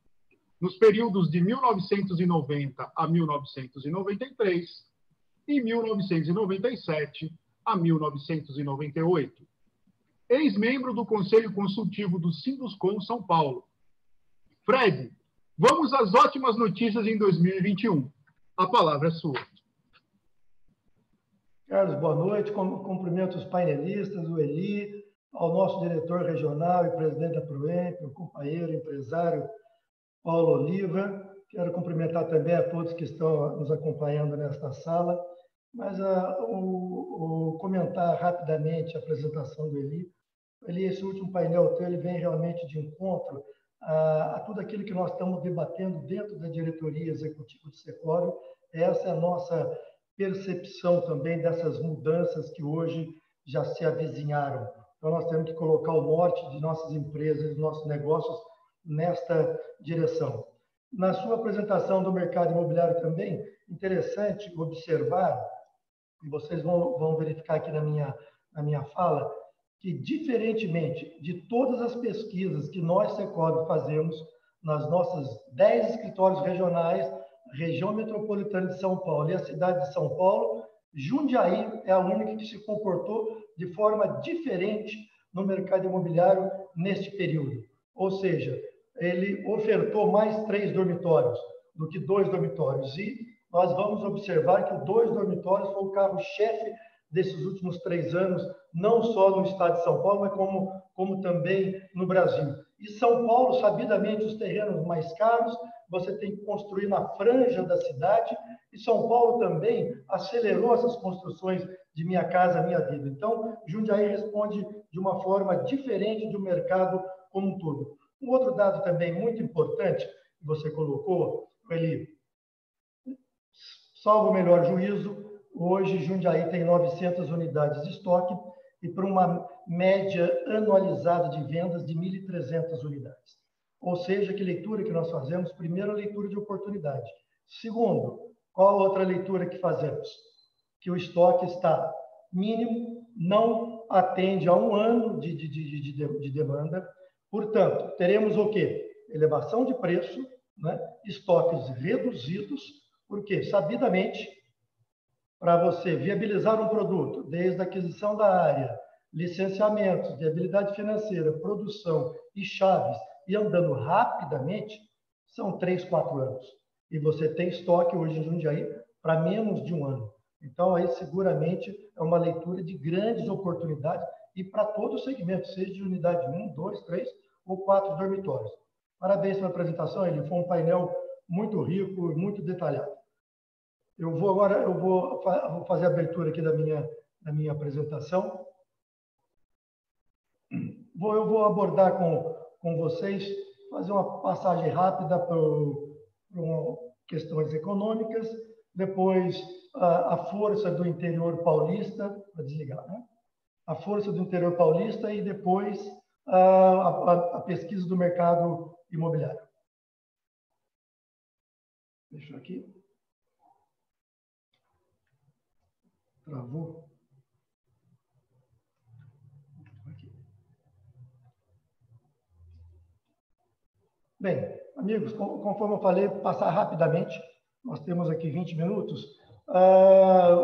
nos períodos de 1990 a 1993 e 1997 a 1998. Ex-membro do Conselho Consultivo do Sinduscom São Paulo. Fred, vamos às ótimas notícias em 2021. A palavra é sua. Carlos, boa noite. Cumprimento os painelistas, o Eli, ao nosso diretor regional e presidente da PROEMP, o companheiro, empresário Paulo Oliva. Quero cumprimentar também a todos que estão nos acompanhando nesta sala. Mas comentar rapidamente a apresentação do Eli. Eli, esse último painel teu, ele vem realmente de encontro a tudo aquilo que nós estamos debatendo dentro da diretoria executiva do Secovi. Essa é a nossa percepção também dessas mudanças que hoje já se avizinharam. Então, nós temos que colocar o norte de nossas empresas, dos nossos negócios, nesta direção. Na sua apresentação do mercado imobiliário também, interessante observar, e vocês vão verificar aqui na minha fala, que, diferentemente de todas as pesquisas que nós, Secovi, fazemos nas nossas 10 escritórios regionais, região metropolitana de São Paulo e a cidade de São Paulo, Jundiaí é a única que se comportou de forma diferente no mercado imobiliário neste período. Ou seja, ele ofertou mais 3 dormitórios do que 2 dormitórios. E nós vamos observar que o 2 dormitórios foi o carro-chefe desses últimos 3 anos, não só no estado de São Paulo, mas como também no Brasil. E São Paulo, sabidamente, os terrenos mais caros, você tem que construir na franja da cidade, e São Paulo também acelerou essas construções de Minha Casa Minha Vida. Então, Jundiaí responde de uma forma diferente do mercado como um todo. Um outro dado também muito importante que você colocou, ele, salvo o melhor juízo, hoje Jundiaí tem 900 unidades de estoque e para uma média anualizada de vendas de 1.300 unidades. Ou seja, que leitura que nós fazemos? Primeiro, a leitura de oportunidade. Segundo, qual a outra leitura que fazemos? Que o estoque está mínimo, não atende a 1 ano de demanda. Portanto, teremos o quê? Elevação de preço, né? Estoques reduzidos, porque, sabidamente, para você viabilizar um produto, desde a aquisição da área, licenciamentos, viabilidade financeira, produção e chaves, e andando rapidamente, são 3, 4 anos. E você tem estoque hoje em Jundiaí para menos de 1 ano. Então, aí, seguramente, é uma leitura de grandes oportunidades e para todo o segmento, seja de unidade 1, 2, 3 ou 4 dormitórios. Parabéns pela apresentação, ele foi um painel muito rico e muito detalhado. Eu vou fazer a abertura aqui da minha apresentação. Eu vou abordar com vocês, fazer uma passagem rápida para questões econômicas, depois a força do interior paulista, para desligar, né? A força do interior paulista e depois a pesquisa do mercado imobiliário. Deixa eu aqui. Travou. Aqui. Bem, amigos, conforme eu falei, passar rapidamente, nós temos aqui 20 minutos.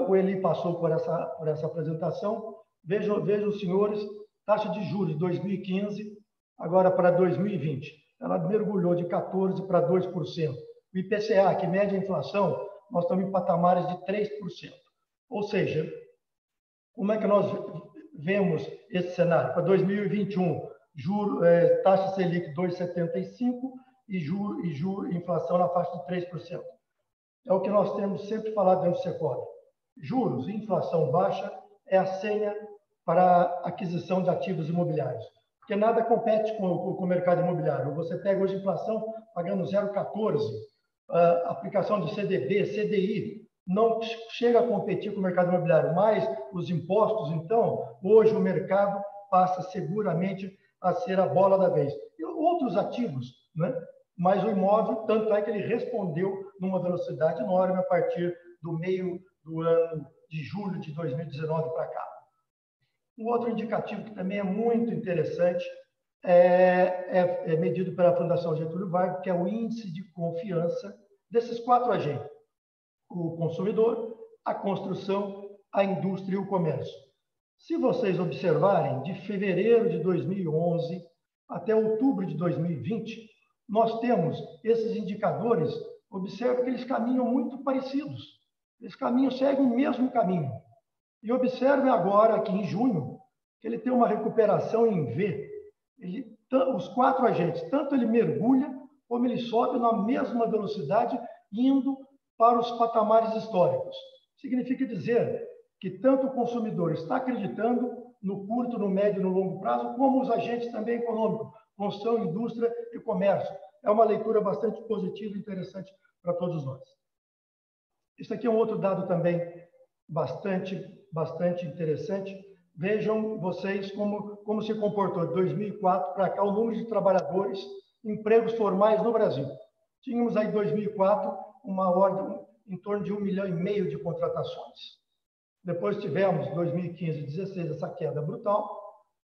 O Eli passou por essa apresentação. Vejam, os senhores, taxa de juros de 2015, agora para 2020. Ela mergulhou de 14% para 2%. O IPCA, que mede a inflação, nós estamos em patamares de 3%. Ou seja, como é que nós vemos esse cenário? Para 2021, taxa Selic 2,75% e inflação na faixa de 3%. É o que nós temos sempre falado dentro do Secovi. Juros e inflação baixa é a senha para aquisição de ativos imobiliários. Porque nada compete com o mercado imobiliário. Você pega hoje a inflação pagando 0,14%, aplicação de CDB, CDI, não chega a competir com o mercado imobiliário, mas os impostos, então, hoje o mercado passa seguramente a ser a bola da vez. E outros ativos, né? Mas o imóvel, tanto é que ele respondeu numa velocidade enorme a partir do meio do ano de julho de 2019 para cá. Um outro indicativo que também é muito interessante é medido pela Fundação Getúlio Vargas, que é o índice de confiança desses 4 agentes: o consumidor, a construção, a indústria e o comércio. Se vocês observarem, de fevereiro de 2011 até outubro de 2020, nós temos esses indicadores, observe que eles caminham muito parecidos. Eles seguem o mesmo caminho. E observe agora, aqui em junho, que ele tem uma recuperação em V. Os 4 agentes, tanto ele mergulha, como ele sobe na mesma velocidade, indo para os patamares históricos. Significa dizer que tanto o consumidor está acreditando no curto, no médio e no longo prazo, como os agentes também econômicos, construção, indústria e comércio. É uma leitura bastante positiva e interessante para todos nós. Isso aqui é um outro dado também bastante interessante. Vejam vocês como se comportou de 2004 para cá o número de trabalhadores, empregos formais no Brasil. Tínhamos aí em 2004 uma ordem em torno de 1,5 milhão de contratações. Depois tivemos, 2015 e 2016, essa queda brutal.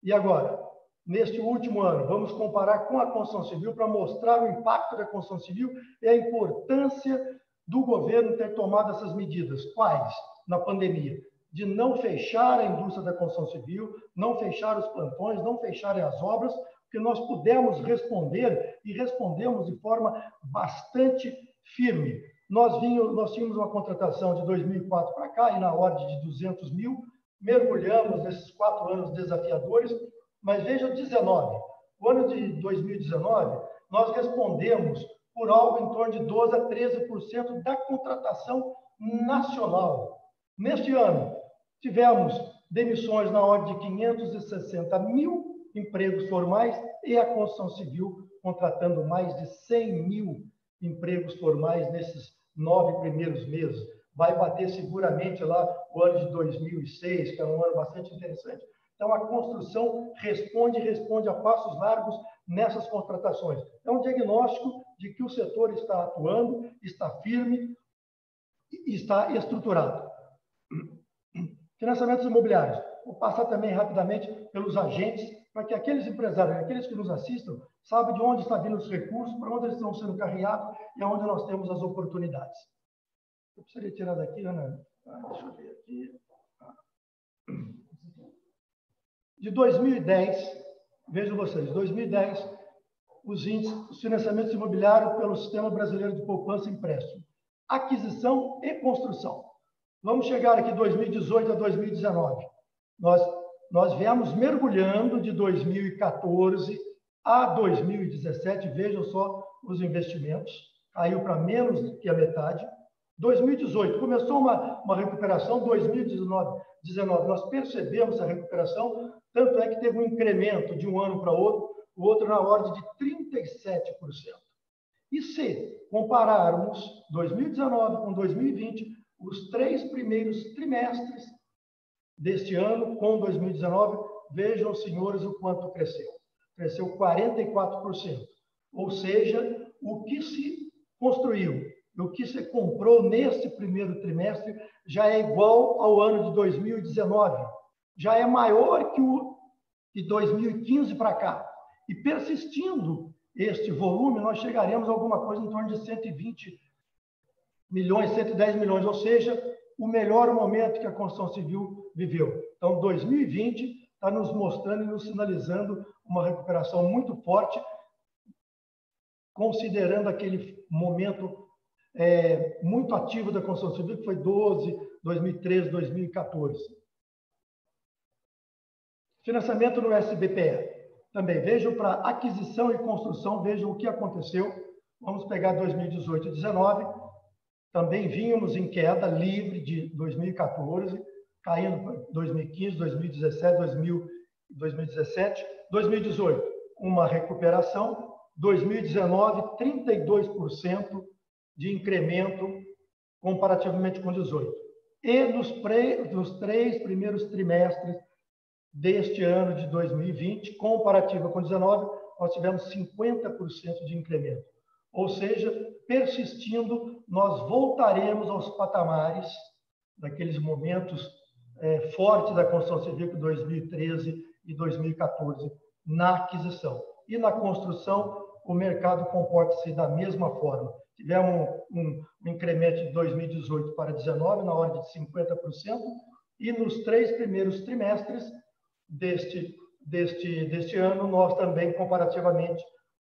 E agora, neste último ano, vamos comparar com a construção civil para mostrar o impacto da construção civil e a importância do governo ter tomado essas medidas. Quais? Na pandemia. De não fechar a indústria da construção civil, não fechar os plantões, não fecharem as obras, porque nós pudemos responder e respondemos de forma bastante firme. Nós tínhamos uma contratação de 2004 para cá, e na ordem de 200 mil, mergulhamos nesses 4 anos desafiadores, mas veja 19. O ano de 2019, nós respondemos por algo em torno de 12% a 13% da contratação nacional. Neste ano, tivemos demissões na ordem de 560 mil empregos formais e a construção civil contratando mais de 100 mil empregos formais nesses 9 primeiros meses. Vai bater seguramente lá o ano de 2006, que é um ano bastante interessante. Então, a construção responde a passos largos nessas contratações. É um diagnóstico de que o setor está atuando, está firme e está estruturado. Financiamentos imobiliários. Vou passar também rapidamente pelos agentes, para que aqueles empresários, aqueles que nos assistam, saibam de onde estão vindo os recursos, para onde eles estão sendo carregados e aonde nós temos as oportunidades. Eu precisaria tirar daqui, Ana. Deixa eu ver aqui. De 2010, vejam vocês, 2010, os índices, os financiamentos imobiliários pelo Sistema Brasileiro de Poupança e Empréstimo. Aquisição e construção. Vamos chegar aqui de 2018 a 2019. Nós viemos mergulhando de 2014 a 2017, vejam só os investimentos, caiu para menos que a metade. 2018 começou uma recuperação, 2019, 19, nós percebemos a recuperação, tanto é que teve um incremento de um ano para o outro na ordem de 37%. E se compararmos 2019 com 2020, os 3 primeiros trimestres deste ano com 2019, vejam, senhores, o quanto cresceu. Cresceu 44%. Ou seja, o que se construiu, o que se comprou neste primeiro trimestre já é igual ao ano de 2019. Já é maior que o de 2015 para cá. E persistindo este volume, nós chegaremos a alguma coisa em torno de 120 milhões, 110 milhões, ou seja, o melhor momento que a construção civil viveu. Então, 2020 está nos mostrando e nos sinalizando uma recuperação muito forte, considerando aquele momento muito ativo da construção civil, que foi 2013, 2014. Financiamento no SBPE. Também vejam para aquisição e construção, vejam o que aconteceu. Vamos pegar 2018 e 2019. Também vínhamos em queda livre de 2014, caindo para 2015, 2017, 2017. 2018, uma recuperação. 2019, 32% de incremento comparativamente com 2018. E nos 3 primeiros trimestres deste ano de 2020, comparativo com 2019, nós tivemos 50% de incremento. Ou seja, persistindo, nós voltaremos aos patamares daqueles momentos fortes da construção civil de 2013 e 2014 na aquisição. E na construção, o mercado comporta-se da mesma forma. Tivemos um incremento de 2018 para 2019 na ordem de 50%, e nos 3 primeiros trimestres deste ano, nós também, comparativamente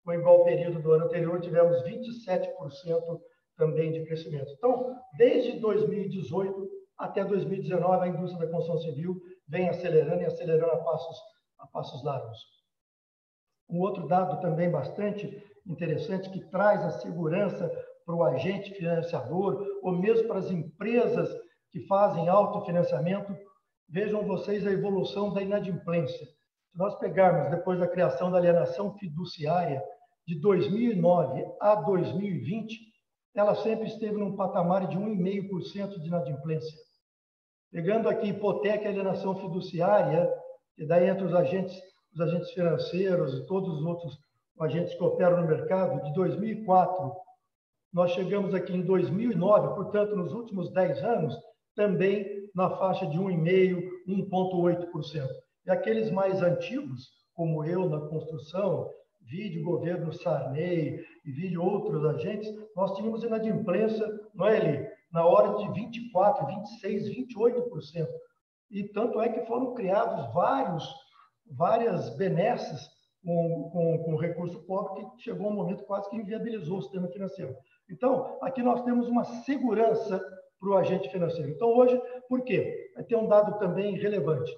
com o igual período do ano anterior, tivemos 27% também de crescimento. Então, desde 2018 até 2019, a indústria da construção civil vem acelerando e acelerando a passos largos. Um outro dado também bastante interessante, que traz a segurança para o agente financiador, ou mesmo para as empresas que fazem autofinanciamento. Vejam vocês a evolução da inadimplência. Se nós pegarmos, depois da criação da alienação fiduciária, de 2009 a 2020, ela sempre esteve num patamar de 1,5% de inadimplência. Pegando aqui hipoteca e alienação fiduciária, e daí entre os agentes financeiros e todos os outros agentes que operam no mercado, de 2004, nós chegamos aqui em 2009, portanto, nos últimos 10 anos, também na faixa de 1,5%, 1,8%. E aqueles mais antigos, como eu na construção, vide o governo Sarney e vide outros agentes, nós tínhamos inadimplência, não é, Eli? Na hora de 24%, 26%, 28%. E tanto é que foram criados várias benesses com recurso próprio, que chegou um momento quase que inviabilizou o sistema financeiro. Então, aqui nós temos uma segurança para o agente financeiro. Então, hoje, por quê? Vai ter um dado também relevante.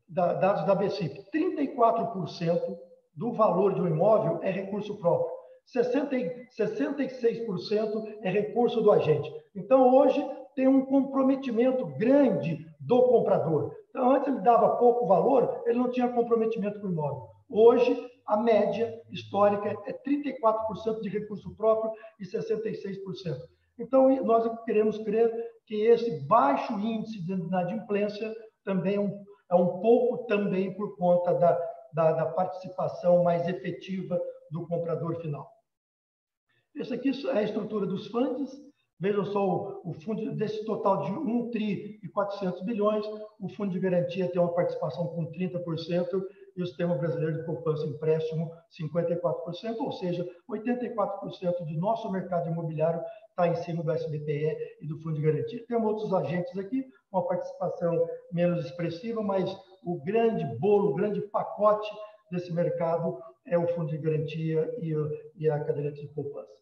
Dados da BCIP. 34% do valor de um imóvel é recurso próprio. 66% é recurso do agente. Então, hoje, tem um comprometimento grande do comprador. Então, antes ele dava pouco valor, ele não tinha comprometimento com o imóvel. Hoje, a média histórica é 34% de recurso próprio e 66%. Então, nós queremos crer que esse baixo índice de inadimplência também é um pouco também por conta da participação mais efetiva do comprador final. Esse aqui é a estrutura dos fundos. Vejam só, o fundo desse total de 1 tri e 400 bilhões, o fundo de garantia tem uma participação com 30% e o sistema brasileiro de poupança e empréstimo 54%, ou seja, 84% do nosso mercado imobiliário está em cima do SBPE e do fundo de garantia. Temos outros agentes aqui, uma participação menos expressiva, mas o grande bolo, o grande pacote desse mercado é o fundo de garantia e a caderneta de poupança.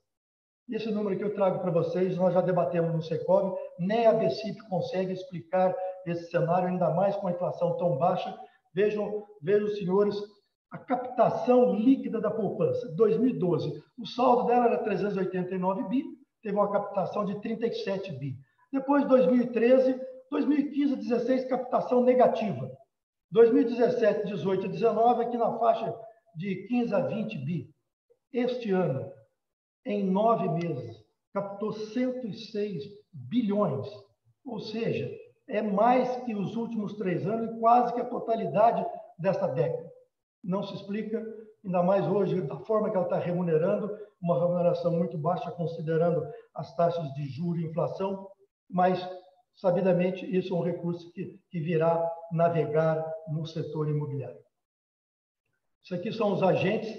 Esse número que eu trago para vocês, nós já debatemos no Secov, nem a BCIP consegue explicar esse cenário, ainda mais com a inflação tão baixa. Vejam, senhores, a captação líquida da poupança, 2012, o saldo dela era 389 bi, teve uma captação de 37 bi. Depois, 2013, 2015, 16, captação negativa. 2017, 18 e 19, aqui na faixa de 15 a 20 bi. Este ano, em 9 meses, captou 106 bilhões. Ou seja, é mais que os últimos 3 anos e quase que a totalidade desta década. Não se explica, ainda mais hoje, da forma que ela está remunerando, uma remuneração muito baixa, considerando as taxas de juros e inflação, mas, sabidamente, isso é um recurso que virá navegar no setor imobiliário. Isso aqui são os agentes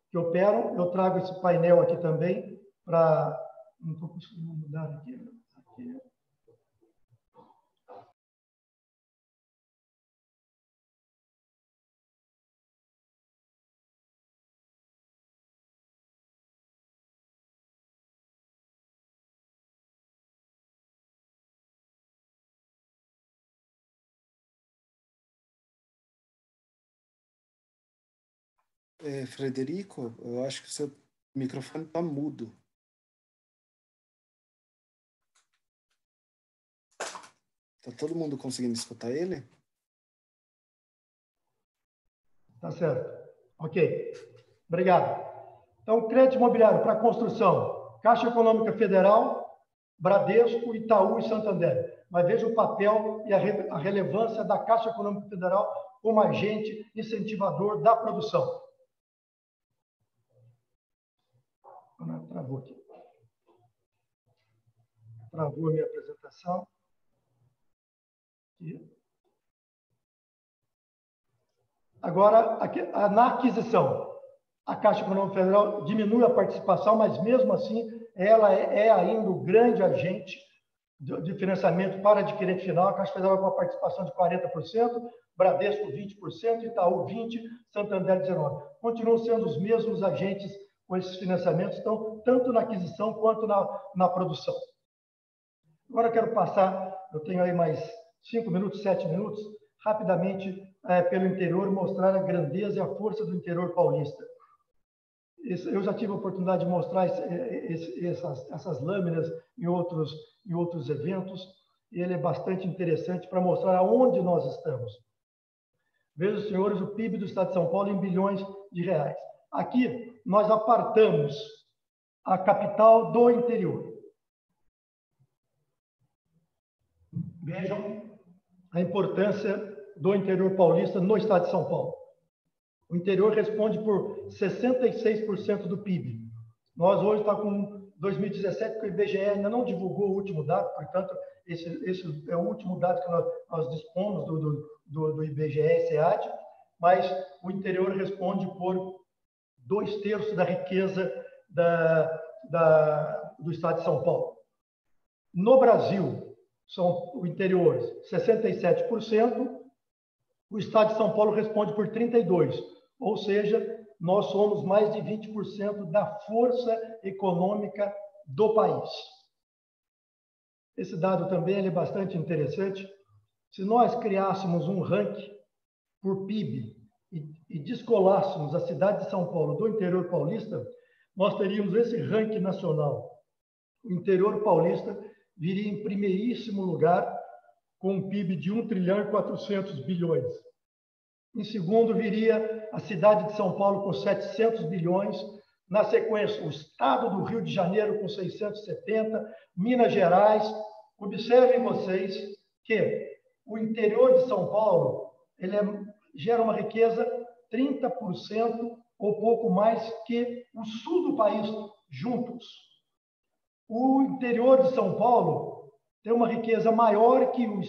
que operam. Eu trago esse painel aqui também para... Não estou conseguindo mudar aqui. Frederico, eu acho que o seu microfone está mudo. Está todo mundo conseguindo escutar ele? Tá certo. Ok. Obrigado. Então, crédito imobiliário para construção. Caixa Econômica Federal, Bradesco, Itaú e Santander. Mas veja o papel e a relevância da Caixa Econômica Federal como agente incentivador da produção. Travou aqui. Travou a minha apresentação. Aqui. Agora, na aquisição, a Caixa Econômica Federal diminui a participação, mas mesmo assim ela é ainda o grande agente de financiamento para adquirente final. A Caixa Federal com a participação de 40%, Bradesco 20%, Itaú 20%, Santander 19%. Continuam sendo os mesmos agentes com esses financiamentos, então, tanto na aquisição quanto na produção. Agora eu quero passar, eu tenho aí mais 5 minutos, 7 minutos, rapidamente pelo interior, mostrar a grandeza e a força do interior paulista. Eu já tive a oportunidade de mostrar essas lâminas em outros eventos, e ele é bastante interessante para mostrar aonde nós estamos. Vejam, senhores, o PIB do Estado de São Paulo em bilhões de reais. Aqui, nós apartamos a capital do interior. Vejam a importância do interior paulista no Estado de São Paulo. O interior responde por 66% do PIB. Nós hoje estamos com 2017, porque o IBGE ainda não divulgou o último dado, portanto, esse é o último dado que nós dispomos do IBGE-SEAD, mas o interior responde por 2/3 da riqueza do Estado de São Paulo. No Brasil, são o interior 67%, o Estado de São Paulo responde por 32%, ou seja, nós somos mais de 20% da força econômica do país. Esse dado também é bastante interessante. Se nós criássemos um ranking por PIB e descolássemos a cidade de São Paulo do interior paulista, nós teríamos esse ranking nacional. O interior paulista viria em primeiríssimo lugar, com um PIB de 1,4 trilhão. Em segundo, viria a cidade de São Paulo com 700 bilhões. Na sequência, o estado do Rio de Janeiro com 670, Minas Gerais. Observem vocês que o interior de São Paulo gera uma riqueza 30% ou pouco mais que o sul do país juntos. O interior de São Paulo tem uma riqueza maior que o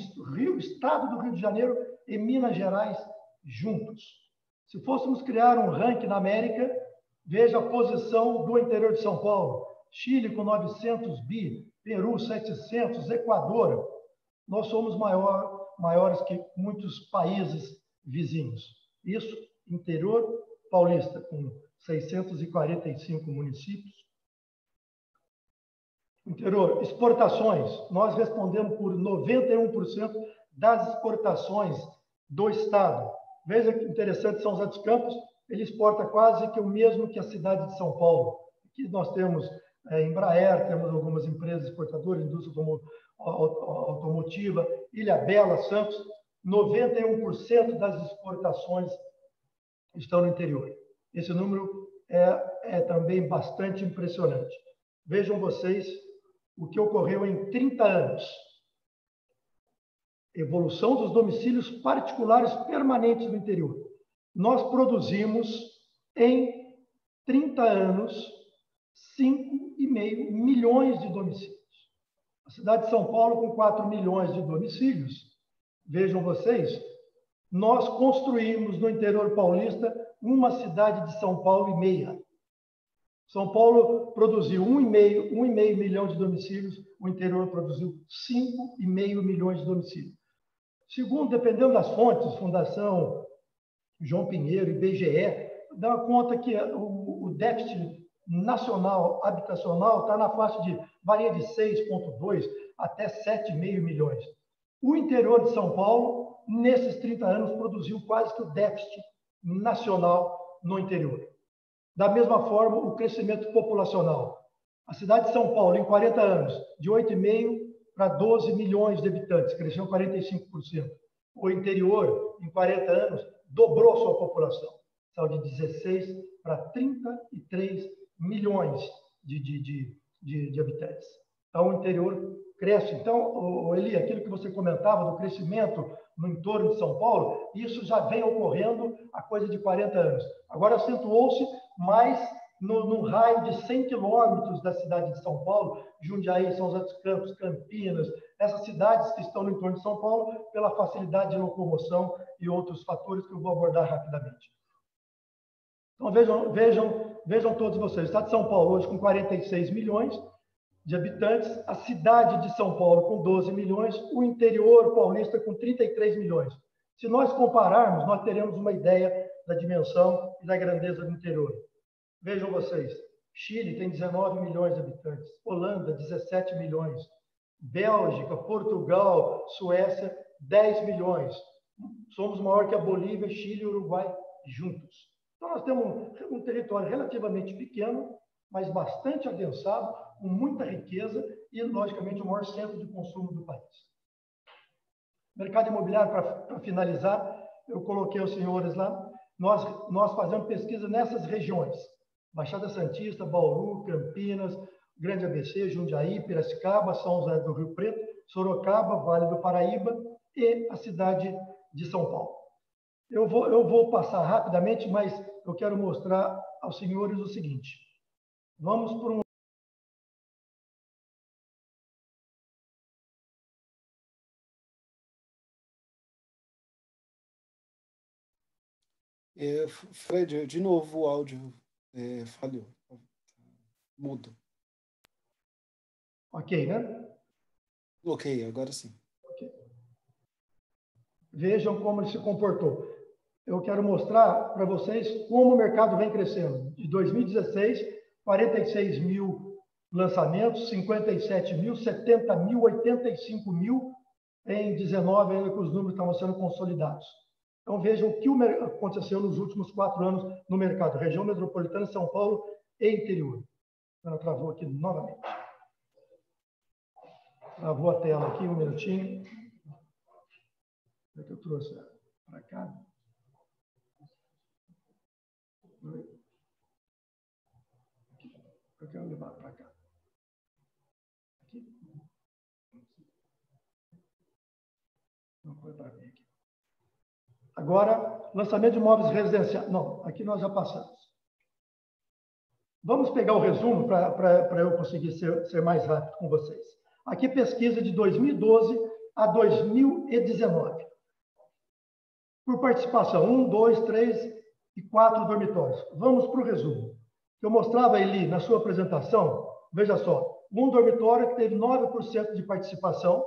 estado do Rio de Janeiro e Minas Gerais juntos. Se fôssemos criar um ranking na América, veja a posição do interior de São Paulo. Chile com 900 bi, Peru 700, Equador. Nós somos maiores que muitos países vizinhos. Isso, interior paulista, com 645 municípios. Interior, exportações. Nós respondemos por 91% das exportações do Estado. Veja que interessante, São José dos Campos, ele exporta quase que o mesmo que a cidade de São Paulo. Aqui nós temos Embraer, temos algumas empresas exportadoras, indústria automotiva, Ilhabela, Santos, 91% das exportações estão no interior. Esse número é também bastante impressionante. Vejam vocês o que ocorreu em 30 anos. Evolução dos domicílios particulares permanentes no interior. Nós produzimos, em 30 anos, 5,5 milhões de domicílios. A cidade de São Paulo, com 4 milhões de domicílios, vejam vocês, nós construímos no interior paulista uma cidade de São Paulo e meia. São Paulo produziu 1,5 milhão de domicílios, o interior produziu 5,5 milhões de domicílios. Segundo, dependendo das fontes, Fundação João Pinheiro, IBGE, dá conta que o déficit nacional habitacional está na faixa varia de 6,2 até 7,5 milhões. O interior de São Paulo, nesses 30 anos, produziu quase que o déficit nacional no interior. Da mesma forma, o crescimento populacional. A cidade de São Paulo, em 40 anos, de 8,5 para 12 milhões de habitantes, cresceu 45%. O interior, em 40 anos, dobrou sua população, saiu de 16 para 33 milhões de habitantes. Então, o interior cresce. Então, Eli, aquilo que você comentava do crescimento no entorno de São Paulo, isso já vem ocorrendo há coisa de 40 anos. Agora acentuou-se mais no raio de 100 quilômetros da cidade de São Paulo, Jundiaí, São José dos Campos, Campinas, essas cidades que estão no entorno de São Paulo, pela facilidade de locomoção e outros fatores que eu vou abordar rapidamente. Então, vejam todos vocês. O estado de São Paulo, hoje, com 46 milhões de habitantes, a cidade de São Paulo, com 12 milhões, o interior paulista, com 33 milhões. Se nós compararmos, nós teremos uma ideia da dimensão e da grandeza do interior. Vejam vocês, Chile tem 19 milhões de habitantes, Holanda, 17 milhões, Bélgica, Portugal, Suécia, 10 milhões. Somos maior que a Bolívia, Chile e Uruguai juntos. Então, nós temos um território relativamente pequeno, mas bastante adensado, com muita riqueza e, logicamente, o maior centro de consumo do país. Mercado imobiliário, para finalizar, eu coloquei os senhores lá, nós fazemos pesquisa nessas regiões. Baixada Santista, Bauru, Campinas, Grande ABC, Jundiaí, Piracicaba, São José do Rio Preto, Sorocaba, Vale do Paraíba e a cidade de São Paulo. Eu vou passar rapidamente, mas eu quero mostrar aos senhores o seguinte. Vamos por um... Fred, de novo o áudio falhou. Mudo. Ok, né? Ok, agora sim. Okay. Vejam como ele se comportou. Eu quero mostrar para vocês como o mercado vem crescendo. De 2016, 46 mil lançamentos, 57 mil, 70 mil, 85 mil em 19, ainda que os números estavam sendo consolidados. Então, vejam o que aconteceu nos últimos 4 anos no mercado. Região metropolitana, São Paulo e interior. Ela travou aqui novamente. Travou a tela aqui, um minutinho. Como é que eu trouxe para cá? Eu quero levar para cá. Aqui. Não foi para mim aqui. Agora, lançamento de imóveis residenciais. Não, aqui nós já passamos. Vamos pegar o resumo para eu conseguir ser mais rápido com vocês. Aqui pesquisa de 2012 a 2019. Por participação, 1, 2, 3 e 4 dormitórios. Vamos para o resumo. Eu mostrava ali na sua apresentação, veja só, um dormitório que teve 9% de participação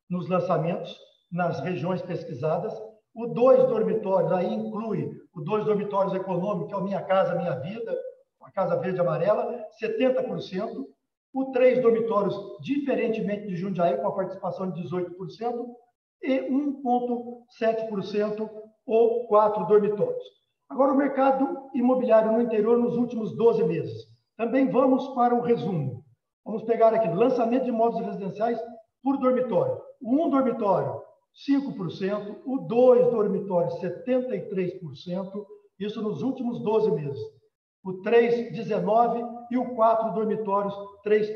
nos lançamentos, nas regiões pesquisadas. O 2 dormitórios, aí inclui o 2 dormitórios econômicos, que é o Minha Casa Minha Vida, a Casa Verde e Amarela, 70%. O 3 dormitórios, diferentemente de Jundiaí, com a participação de 18%. E 1,7% ou 4 dormitórios. Agora, o mercado imobiliário no interior nos últimos 12 meses. Também vamos para o resumo. Vamos pegar aqui, lançamento de imóveis residenciais por dormitório. Um dormitório, 5%, o 2 dormitórios, 73%, isso nos últimos 12 meses. O 3, 19%, e o 4 dormitórios, 3%.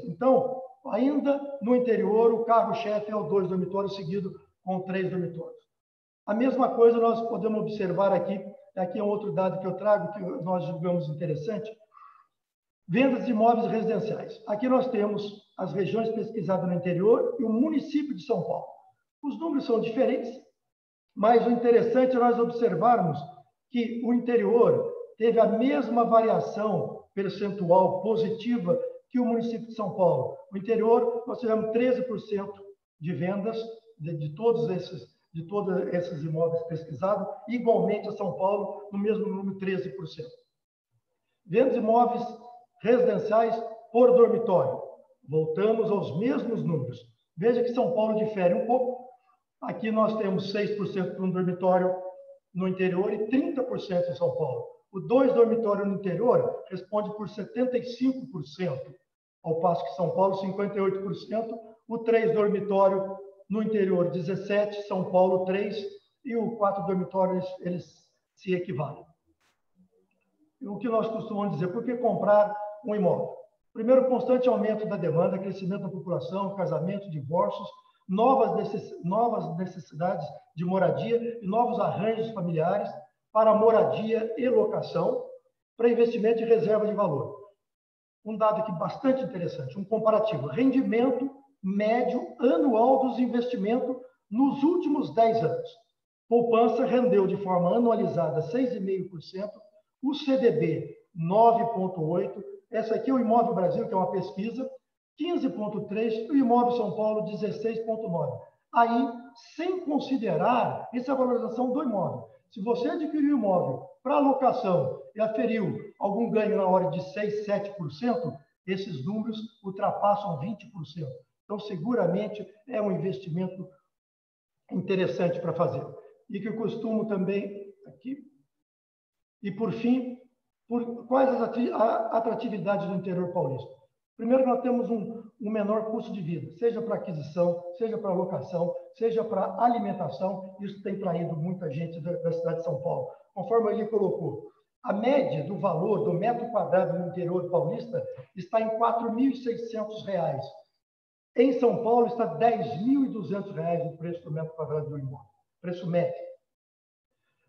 Então, ainda no interior, o carro-chefe é o 2 dormitórios, seguido com 3 dormitórios. A mesma coisa nós podemos observar aqui é um outro dado que eu trago, que nós julgamos interessante, vendas de imóveis residenciais. Aqui nós temos as regiões pesquisadas no interior e o município de São Paulo. Os números são diferentes, mas o interessante é nós observarmos que o interior teve a mesma variação percentual positiva que o município de São Paulo. No interior, nós tivemos 13% de vendas de todos esses imóveis pesquisados, igualmente a São Paulo, no mesmo número, 13%. Vendas de imóveis residenciais por dormitório. Voltamos aos mesmos números. Veja que São Paulo difere um pouco. Aqui nós temos 6% para um dormitório no interior e 30% em São Paulo. O 2 dormitório no interior responde por 75%, ao passo que São Paulo, 58%. O 3 dormitório no interior, 17%, São Paulo, 3%, e o 4 dormitórios, eles se equivalem. O que nós costumamos dizer, por que comprar um imóvel? Primeiro, constante aumento da demanda, crescimento da população, casamento, divórcios, novas necessidades de moradia e novos arranjos familiares para moradia e locação, para investimento e reserva de valor. Um dado aqui bastante interessante, um comparativo. Rendimento médio anual dos investimentos nos últimos 10 anos. Poupança rendeu de forma anualizada 6,5%, o CDB 9,8%, essa aqui é o Imóvel Brasil, que é uma pesquisa, 15,3%, e o Imóvel São Paulo 16,9%. Aí, sem considerar essa valorização do imóvel. Se você adquiriu imóvel para locação e aferiu algum ganho na hora de 6%, 7%, esses números ultrapassam 20%. Então, seguramente, é um investimento interessante para fazer. E que eu costumo também, aqui, e por fim, quais as atratividades do interior paulista? Primeiro, nós temos um menor custo de vida, seja para aquisição, seja para locação, seja para alimentação. Isso tem traído muita gente da cidade de São Paulo. Conforme ele colocou, a média do valor do metro quadrado no interior paulista está em R$ 4.600. Em São Paulo está R$ 10.200 o preço do metro quadrado do imóvel, preço médio.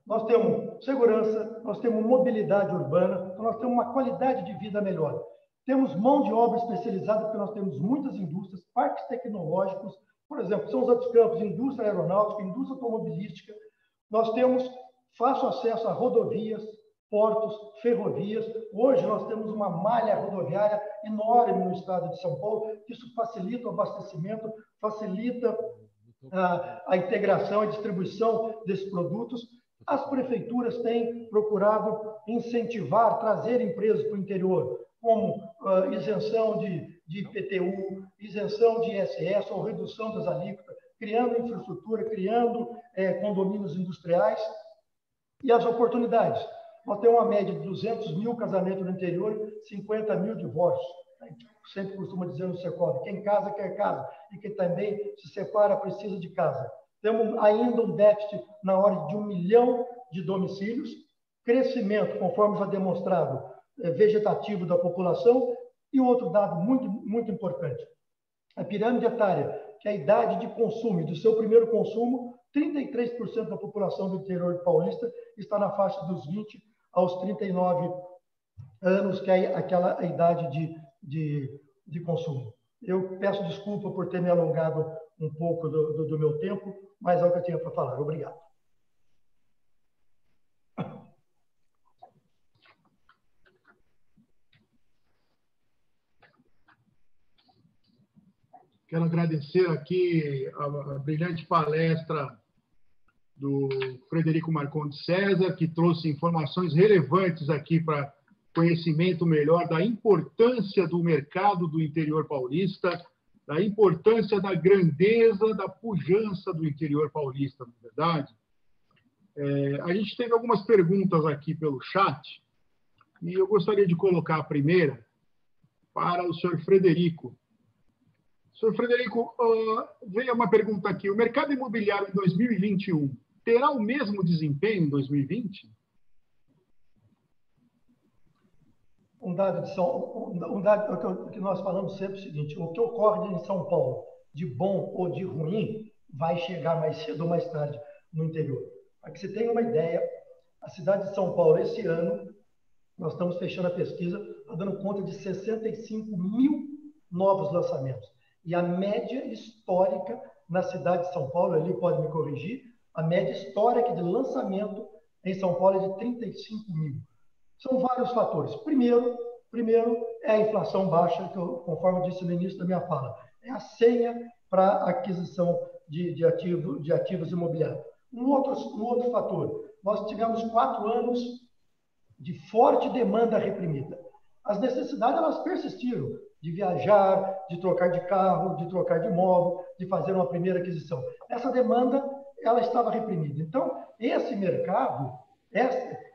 Nós temos segurança, nós temos mobilidade urbana, então nós temos uma qualidade de vida melhor. Temos mão de obra especializada, porque nós temos muitas indústrias, parques tecnológicos, por exemplo, São José dos Campos, indústria aeronáutica, indústria automobilística. Nós temos fácil acesso a rodovias, portos, ferrovias. Hoje nós temos uma malha rodoviária enorme no estado de São Paulo. Isso facilita o abastecimento, facilita a integração e distribuição desses produtos. As prefeituras têm procurado incentivar, trazer empresas para o interior, como isenção de IPTU, isenção de ISS ou redução das alíquotas, criando infraestrutura, criando condomínios industriais. E as oportunidades. Nós temos uma média de 200 mil casamentos no interior, 50 mil divórcios. A gente sempre costuma dizer no Secob, quem casa quer casa, e quem também se separa precisa de casa. Temos ainda um déficit na ordem de 1 milhão de domicílios, crescimento, conforme já demonstrado, vegetativo da população, e outro dado muito, muito importante, a pirâmide etária, que é a idade de consumo, do seu primeiro consumo, 33% da população do interior paulista está na faixa dos 20 aos 39 anos, que é aquela idade de consumo. Eu peço desculpa por ter me alongado um pouco do meu tempo, mas é o que eu tinha para falar. Obrigado. Quero agradecer aqui a brilhante palestra do Frederico Marcondes César, que trouxe informações relevantes aqui para conhecimento melhor da importância do mercado do interior paulista, da importância da grandeza, da pujança do interior paulista, na verdade. A gente teve algumas perguntas aqui pelo chat, e eu gostaria de colocar a primeira para o senhor Frederico. Senhor Frederico, veio uma pergunta aqui. O mercado imobiliário em 2021 terá o mesmo desempenho em 2020? Um dado que nós falamos sempre é o seguinte: o que ocorre em São Paulo de bom ou de ruim vai chegar mais cedo ou mais tarde no interior. Para que você tenha uma ideia, a cidade de São Paulo, esse ano, nós estamos fechando a pesquisa, está dando conta de 65 mil novos lançamentos. E a média histórica na cidade de São Paulo, ali pode me corrigir, a média histórica de lançamento em São Paulo é de 35 mil. São vários fatores. Primeiro é a inflação baixa, que eu, conforme disse no início da minha fala, é a senha para a aquisição de ativos imobiliários. Um outro fator, nós tivemos 4 anos de forte demanda reprimida. As necessidades, elas persistiram, de viajar, de trocar de carro, de trocar de imóvel, de fazer uma primeira aquisição. Essa demanda, ela estava reprimida. Então, esse mercado,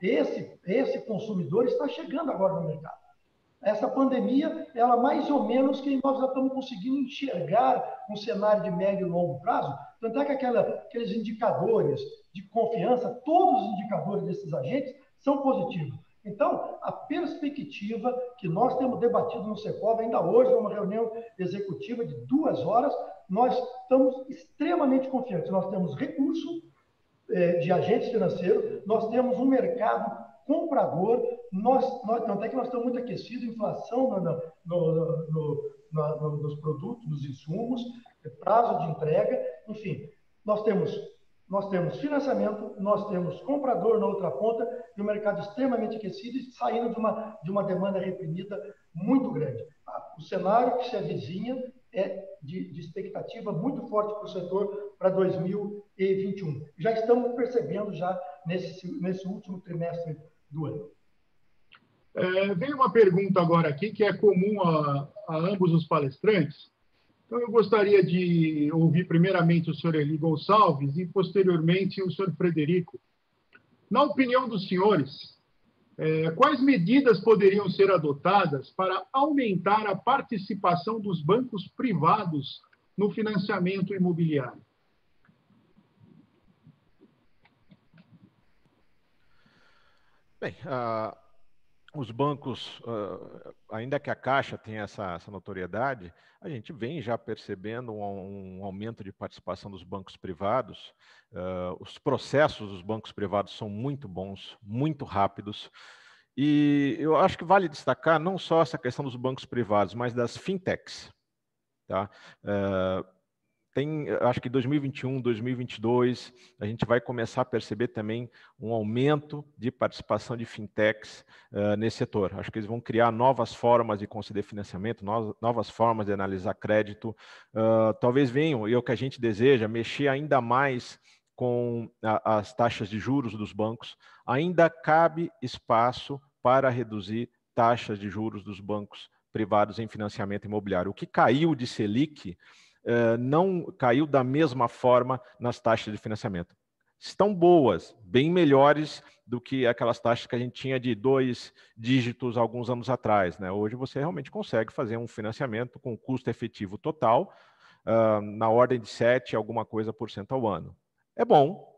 esse consumidor está chegando agora no mercado. Essa pandemia, ela mais ou menos que nós já estamos conseguindo enxergar um cenário de médio e longo prazo, tanto é que aqueles indicadores de confiança, todos os indicadores desses agentes são positivos. Então, a perspectiva que nós temos debatido no Secov, ainda hoje, numa reunião executiva de 2 horas, nós estamos extremamente confiantes. Nós temos recurso de agentes financeiros, nós temos um mercado comprador, tanto é que nós estamos muito aquecidos, inflação nos produtos, nos insumos, prazo de entrega, enfim, nós temos financiamento, nós temos comprador na outra ponta e o mercado extremamente aquecido e saindo de uma demanda reprimida muito grande. O cenário que se avizinha é de expectativa muito forte para o setor para 2021. Já estamos percebendo já nesse último trimestre do ano. Vem uma pergunta agora aqui que é comum a ambos os palestrantes. Então, eu gostaria de ouvir primeiramente o senhor Eli Gonçalves e, posteriormente, o senhor Frederico. Na opinião dos senhores, quais medidas poderiam ser adotadas para aumentar a participação dos bancos privados no financiamento imobiliário? Bem, os bancos, ainda que a Caixa tenha essa notoriedade, a gente vem já percebendo um aumento de participação dos bancos privados. Os processos dos bancos privados são muito bons, muito rápidos. E eu acho que vale destacar não só essa questão dos bancos privados, mas das fintechs. Tá? Acho que 2021, 2022, a gente vai começar a perceber também um aumento de participação de fintechs nesse setor. Acho que eles vão criar novas formas de conceder financiamento, novas formas de analisar crédito. Talvez venham, e é o que a gente deseja, mexer ainda mais com as taxas de juros dos bancos. Ainda cabe espaço para reduzir taxas de juros dos bancos privados em financiamento imobiliário. O que caiu de Selic não caiu da mesma forma nas taxas de financiamento. Estão boas, bem melhores do que aquelas taxas que a gente tinha de 2 dígitos alguns anos atrás, né? Hoje você realmente consegue fazer um financiamento com custo efetivo total na ordem de 7 alguma coisa por cento ao ano. É bom,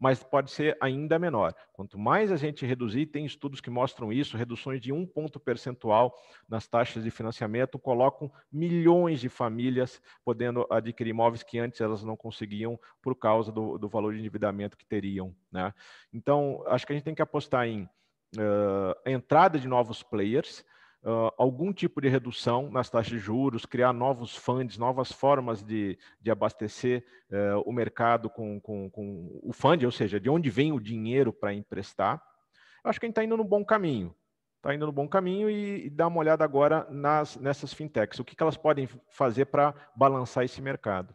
mas pode ser ainda menor. Quanto mais a gente reduzir, tem estudos que mostram isso, reduções de 1 ponto percentual nas taxas de financiamento colocam milhões de famílias podendo adquirir imóveis que antes elas não conseguiam por causa do valor de endividamento que teriam, né? Então, acho que a gente tem que apostar em a entrada de novos players, algum tipo de redução nas taxas de juros, criar novos funds, novas formas de abastecer o mercado com o fund, ou seja, de onde vem o dinheiro para emprestar. Eu acho que a gente está indo no bom caminho. Está indo no bom caminho e dá uma olhada agora nessas fintechs. O que elas podem fazer para balançar esse mercado?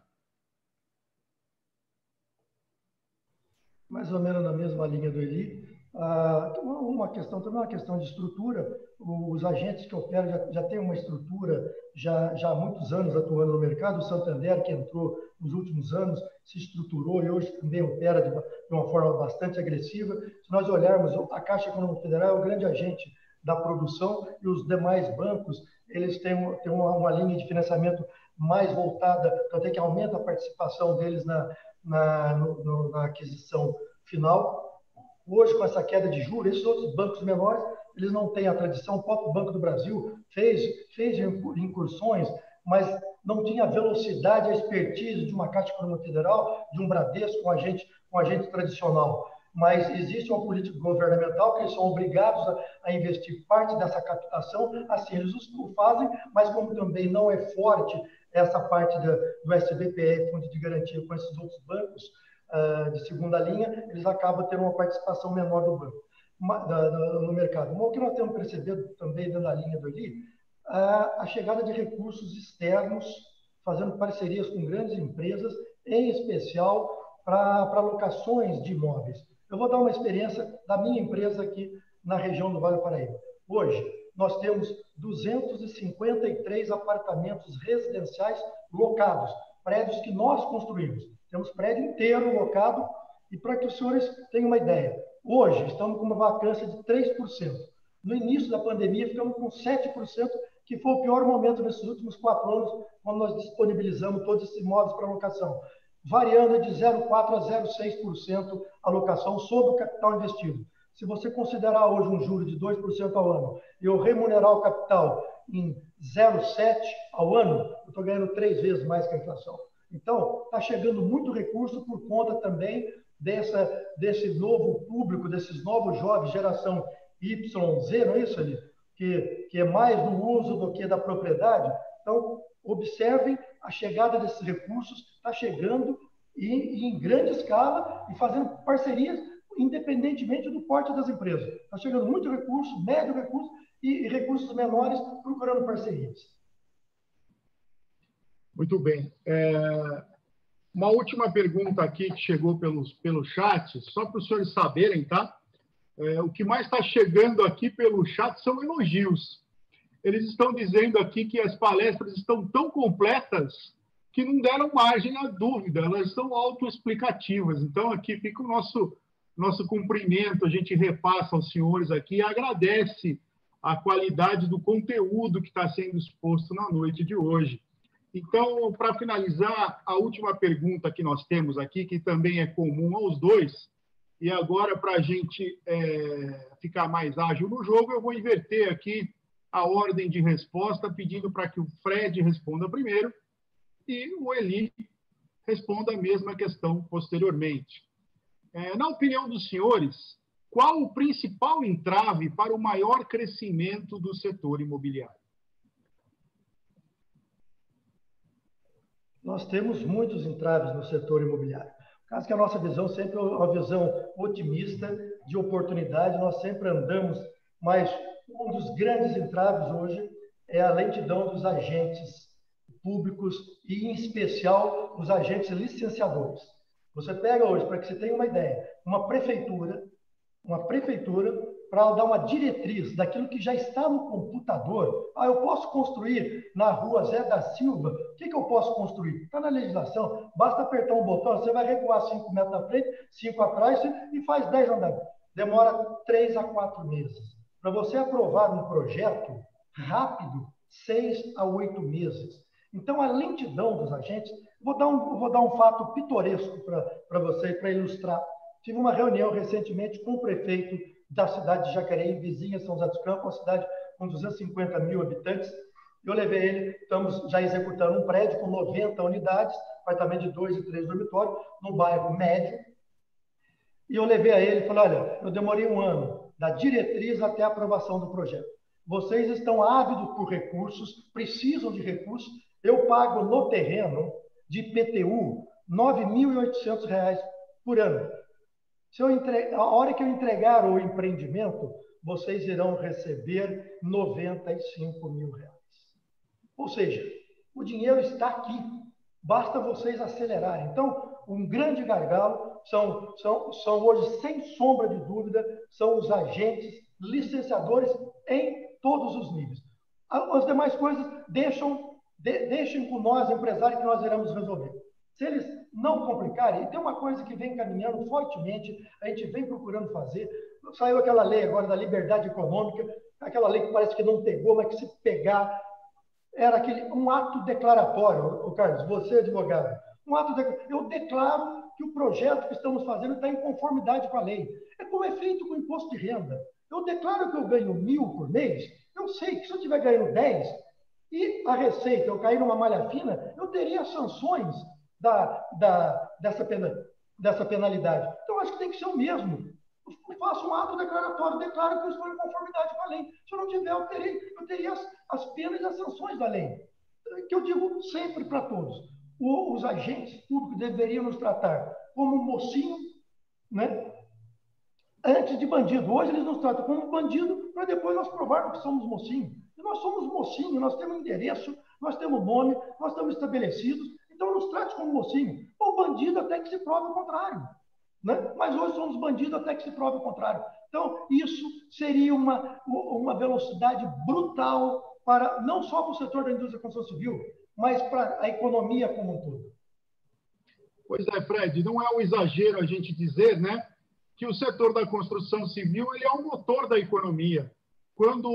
Mais ou menos na mesma linha do Eli. Uma questão de estrutura. Os agentes que operam já têm uma estrutura já há muitos anos atuando no mercado. O Santander, que entrou nos últimos anos, se estruturou e hoje também opera de uma forma bastante agressiva. Se nós olharmos, a Caixa Econômica Federal é o grande agente da produção e os demais bancos, eles têm uma linha de financiamento mais voltada, tanto é que aumenta a participação deles na aquisição final. Hoje, com essa queda de juros, esses outros bancos menores, eles não têm a tradição. O próprio Banco do Brasil fez incursões, mas não tinha a velocidade, a expertise de uma Caixa Econômica Federal, de um Bradesco, com agente tradicional. Mas existe uma política governamental que eles são obrigados a investir parte dessa captação, assim eles o fazem, mas como também não é forte essa parte do SBPE, Fundo de Garantia, com esses outros bancos de segunda linha, eles acabam tendo uma participação menor do banco, no mercado. O que nós temos percebido também, dando a linha do Eli, a chegada de recursos externos, fazendo parcerias com grandes empresas, em especial para locações de imóveis. Eu vou dar uma experiência da minha empresa aqui na região do Vale do Paraíba. Hoje, nós temos 253 apartamentos residenciais locados, prédios que nós construímos. Temos prédio inteiro locado, e para que os senhores tenham uma ideia, hoje estamos com uma vacância de 3%. No início da pandemia, ficamos com 7%, que foi o pior momento nesses últimos 4 anos, quando nós disponibilizamos todos esses imóveis para locação, variando de 0,4% a 0,6% a locação sobre o capital investido. Se você considerar hoje um juro de 2% ao ano e eu remunerar o capital em 0,7% ao ano, eu estou ganhando 3 vezes mais que a inflação. Então, está chegando muito recurso por conta também desse novo público, desses novos jovens, geração YZ, não é isso, ali? Que é mais do uso do que da propriedade. Então, observem a chegada desses recursos, está chegando e em grande escala e fazendo parcerias independentemente do porte das empresas. Está chegando muito recurso, médio recurso e recursos menores procurando parcerias. Muito bem. Uma última pergunta aqui que chegou pelo chat, só para os senhores saberem, tá? O que mais está chegando aqui pelo chat são elogios. Eles estão dizendo aqui que as palestras estão tão completas que não deram margem à dúvida, elas são autoexplicativas. Então, aqui fica o nosso cumprimento, a gente repassa aos senhores aqui e agradece a qualidade do conteúdo que está sendo exposto na noite de hoje. Então, para finalizar, a última pergunta que nós temos aqui, que também é comum aos dois, e agora, para a gente ficar mais ágil no jogo, eu vou inverter aqui a ordem de resposta, pedindo para que o Fred responda primeiro e o Eli responda a mesma questão posteriormente. Na opinião dos senhores, qual o principal entrave para o maior crescimento do setor imobiliário? Nós temos muitos entraves no setor imobiliário. Caso que a nossa visão sempre é uma visão otimista, de oportunidade, nós sempre andamos, mas um dos grandes entraves hoje é a lentidão dos agentes públicos e, em especial, os agentes licenciadores. Você pega hoje, para que você tenha uma ideia, uma prefeitura, para dar uma diretriz daquilo que já está no computador. Eu posso construir na rua Zé da Silva. O que eu posso construir? Está na legislação. Basta apertar um botão, você vai recuar 5 metros na frente, 5 atrás e faz 10 andares. Demora 3 a 4 meses. Para você aprovar um projeto rápido, 6 a 8 meses. Então, a lentidão dos agentes... Vou dar um fato pitoresco para você, para ilustrar. Tive uma reunião recentemente com o prefeito da cidade de Jacareí, vizinha São José dos Campos, uma cidade com 250 mil habitantes. Eu levei ele, estamos já executando um prédio com 90 unidades, apartamento de 2 e 3 dormitórios, num bairro médio. E eu levei a ele e falei, olha, eu demorei 1 ano, da diretriz até a aprovação do projeto. Vocês estão ávidos por recursos, precisam de recursos. Eu pago no terreno de IPTU R$ 9.800 por ano. A hora que eu entregar o empreendimento, vocês irão receber R$ 95 mil. Ou seja, o dinheiro está aqui, basta vocês acelerarem. Então, um grande gargalo são hoje, sem sombra de dúvida, são os agentes licenciadores em todos os níveis. As demais coisas deixem com nós, empresários, que nós iremos resolver. Se eles não complicarem, e tem uma coisa que vem caminhando fortemente, a gente vem procurando fazer, saiu aquela lei agora da liberdade econômica, aquela lei que parece que não pegou, mas que se pegar, era um ato declaratório, Carlos, você advogado, eu declaro que o projeto que estamos fazendo está em conformidade com a lei. É como é feito com o imposto de renda. Eu declaro que eu ganho 1.000 por mês, eu sei que se eu estiver ganhando 10 e a receita eu cair numa malha fina, eu teria sanções dessa penalidade. Então, acho que tem que ser o mesmo. Eu faço um ato declaratório, declaro que eu estou em conformidade com a lei. Se eu não tiver, eu teria as penas e as sanções da lei. Que eu digo sempre para todos. Os agentes públicos deveriam nos tratar como mocinho, né? Antes de bandido. Hoje eles nos tratam como bandido para depois nós provarmos que somos mocinho. E nós somos mocinho, nós temos endereço, nós temos nome, nós estamos estabelecidos. Então nos trate como mocinho. Ou bandido até que se prove o contrário. Né? Mas hoje somos bandidos até que se prove o contrário. Então, isso seria uma velocidade brutal para não só para o setor da indústria da construção civil, mas para a economia como um todo. Pois é, Fred, não é um exagero a gente dizer, né, que o setor da construção civil ele é um motor da economia. Quando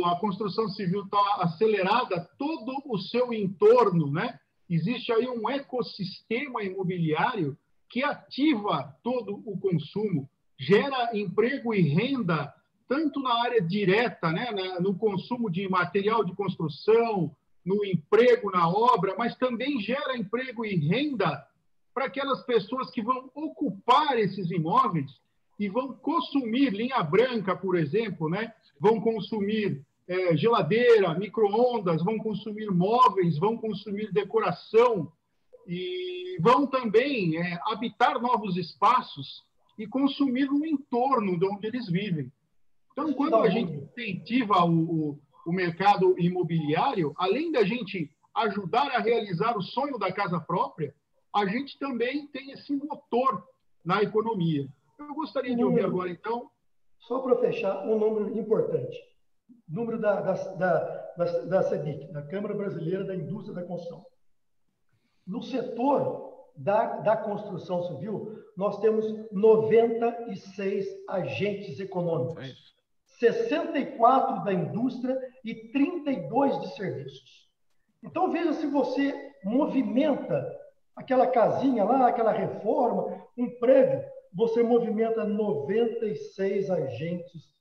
a construção civil está acelerada, todo o seu entorno, né, existe aí um ecossistema imobiliário que ativa todo o consumo, gera emprego e renda, tanto na área direta, né, no consumo de material de construção, no emprego na obra, mas também gera emprego e renda para aquelas pessoas que vão ocupar esses imóveis e vão consumir linha branca, por exemplo, né? Vão consumir geladeira, micro-ondas, vão consumir móveis, vão consumir decoração e vão também habitar novos espaços e consumir no entorno de onde eles vivem. Então, quando a gente incentiva o mercado imobiliário, além da gente ajudar a realizar o sonho da casa própria, a gente também tem esse motor na economia. Eu gostaria de ouvir agora, então... Só para fechar, um número importante. Número da CEBIC, da Câmara Brasileira da Indústria da Construção. No setor da construção civil, nós temos 96 agentes econômicos. 64 da indústria e 32 de serviços. Então, veja se você movimenta aquela casinha lá, aquela reforma, um prédio, você movimenta 96 agentes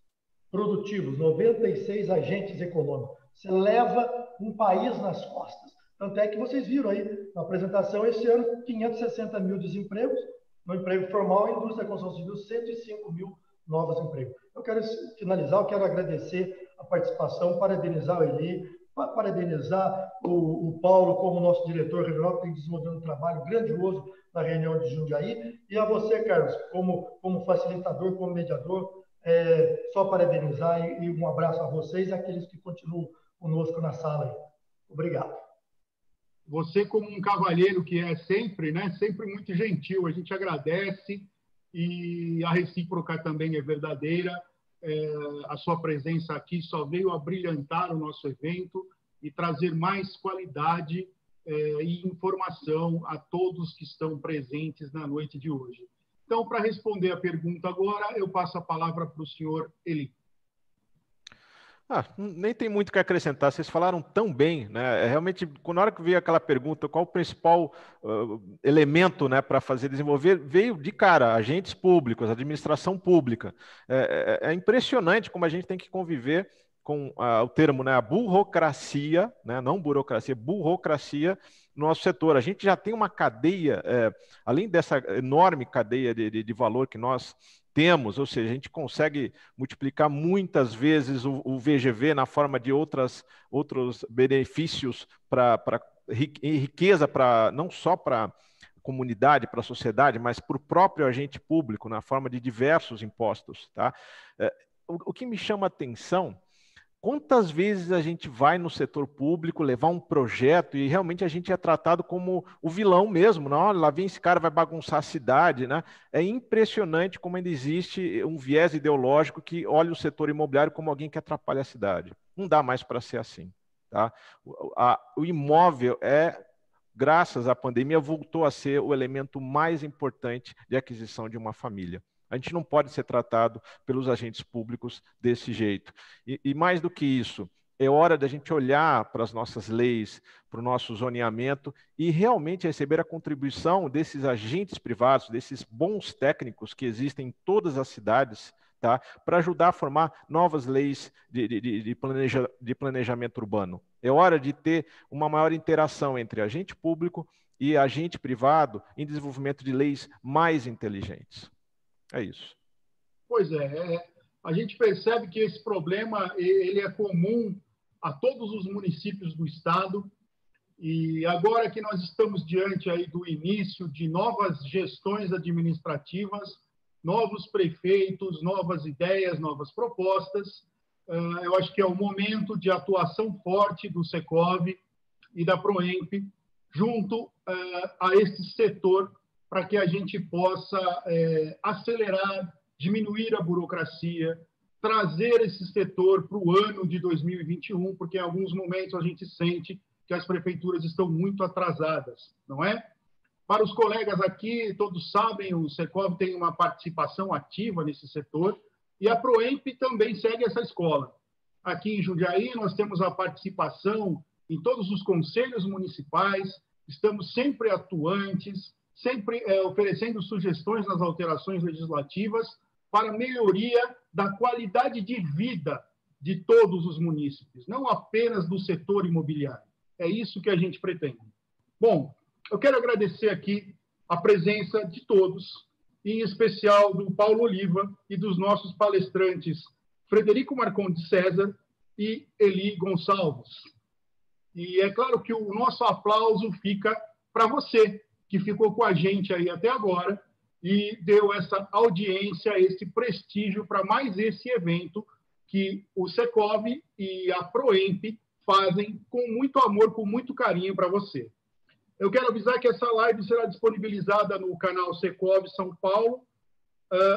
produtivos, 96 agentes econômicos. Você leva um país nas costas. Tanto é que vocês viram aí na apresentação, esse ano, 560 mil desempregos, no emprego formal, a indústria da construção civil, 105 mil novos empregos. Eu quero finalizar, eu quero agradecer a participação, parabenizar o Eli, parabenizar o Paulo como nosso diretor regional, que tem desenvolvido um trabalho grandioso na reunião de Jundiaí, e a você, Carlos, como facilitador, como mediador, só parabenizar e um abraço a vocês e àqueles que continuam conosco na sala aí. Obrigado. Você, como um cavalheiro que é sempre, né, sempre muito gentil, a gente agradece e a recíproca também é verdadeira. A sua presença aqui só veio a brilhantar o nosso evento e trazer mais qualidade e informação a todos que estão presentes na noite de hoje. Então, para responder a pergunta agora, eu passo a palavra para o senhor Eli. Nem tem muito o que acrescentar, vocês falaram tão bem, né? Realmente, na hora que veio aquela pergunta, qual o principal elemento, né, para fazer desenvolver, veio de cara, agentes públicos, administração pública. É impressionante como a gente tem que conviver com o termo, né, a burocracia, né, não burocracia, burocracia no nosso setor. A gente já tem uma cadeia, além dessa enorme cadeia de valor que nós temos, ou seja, a gente consegue multiplicar muitas vezes o VGV na forma de outros benefícios para riqueza, não só para a comunidade, para a sociedade, mas para o próprio agente público, na forma de diversos impostos. Tá? O que me chama a atenção, quantas vezes a gente vai no setor público levar um projeto e realmente a gente é tratado como o vilão mesmo, não? Olha, lá vem esse cara, vai bagunçar a cidade, né? É impressionante como ainda existe um viés ideológico que olha o setor imobiliário como alguém que atrapalha a cidade. Não dá mais para ser assim, tá? O imóvel graças à pandemia, voltou a ser o elemento mais importante de aquisição de uma família. A gente não pode ser tratado pelos agentes públicos desse jeito. E mais do que isso, É hora da gente olhar para as nossas leis, para o nosso zoneamento e realmente receber a contribuição desses agentes privados, desses bons técnicos que existem em todas as cidades, tá? Para ajudar a formar novas leis de planejamento urbano. É hora de ter uma maior interação entre agente público e agente privado em desenvolvimento de leis mais inteligentes. É isso. Pois é, a gente percebe que esse problema ele é comum a todos os municípios do estado, e agora que nós estamos diante aí do início de novas gestões administrativas, novos prefeitos, novas ideias, novas propostas, eu acho que é o momento de atuação forte do Secov e da Proemp junto a esse setor para que a gente possa acelerar, diminuir a burocracia, trazer esse setor para o ano de 2021, porque em alguns momentos a gente sente que as prefeituras estão muito atrasadas, não é? Para os colegas aqui, todos sabem, o Secov tem uma participação ativa nesse setor e a Proemp também segue essa escola. Aqui em Jundiaí, nós temos a participação em todos os conselhos municipais, estamos sempre atuantes, sempre oferecendo sugestões nas alterações legislativas para melhoria da qualidade de vida de todos os munícipes, não apenas do setor imobiliário. É isso que a gente pretende. Bom, eu quero agradecer aqui a presença de todos, em especial do Paulo Oliva e dos nossos palestrantes Frederico Marcondes César e Eli Gonçalves. E é claro que o nosso aplauso fica para você, que ficou com a gente aí até agora, e deu essa audiência, esse prestígio para mais esse evento que o Secov e a Proemp fazem com muito amor, com muito carinho para você. Eu quero avisar que essa live será disponibilizada no canal Secov São Paulo,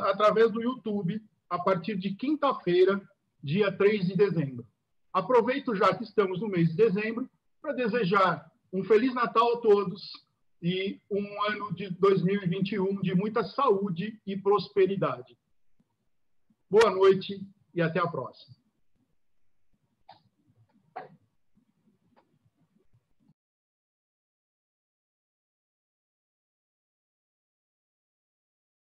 através do YouTube, a partir de quinta-feira, dia 3 de dezembro. Aproveito já que estamos no mês de dezembro para desejar um Feliz Natal a todos e um ano de 2021 de muita saúde e prosperidade. Boa noite e até a próxima.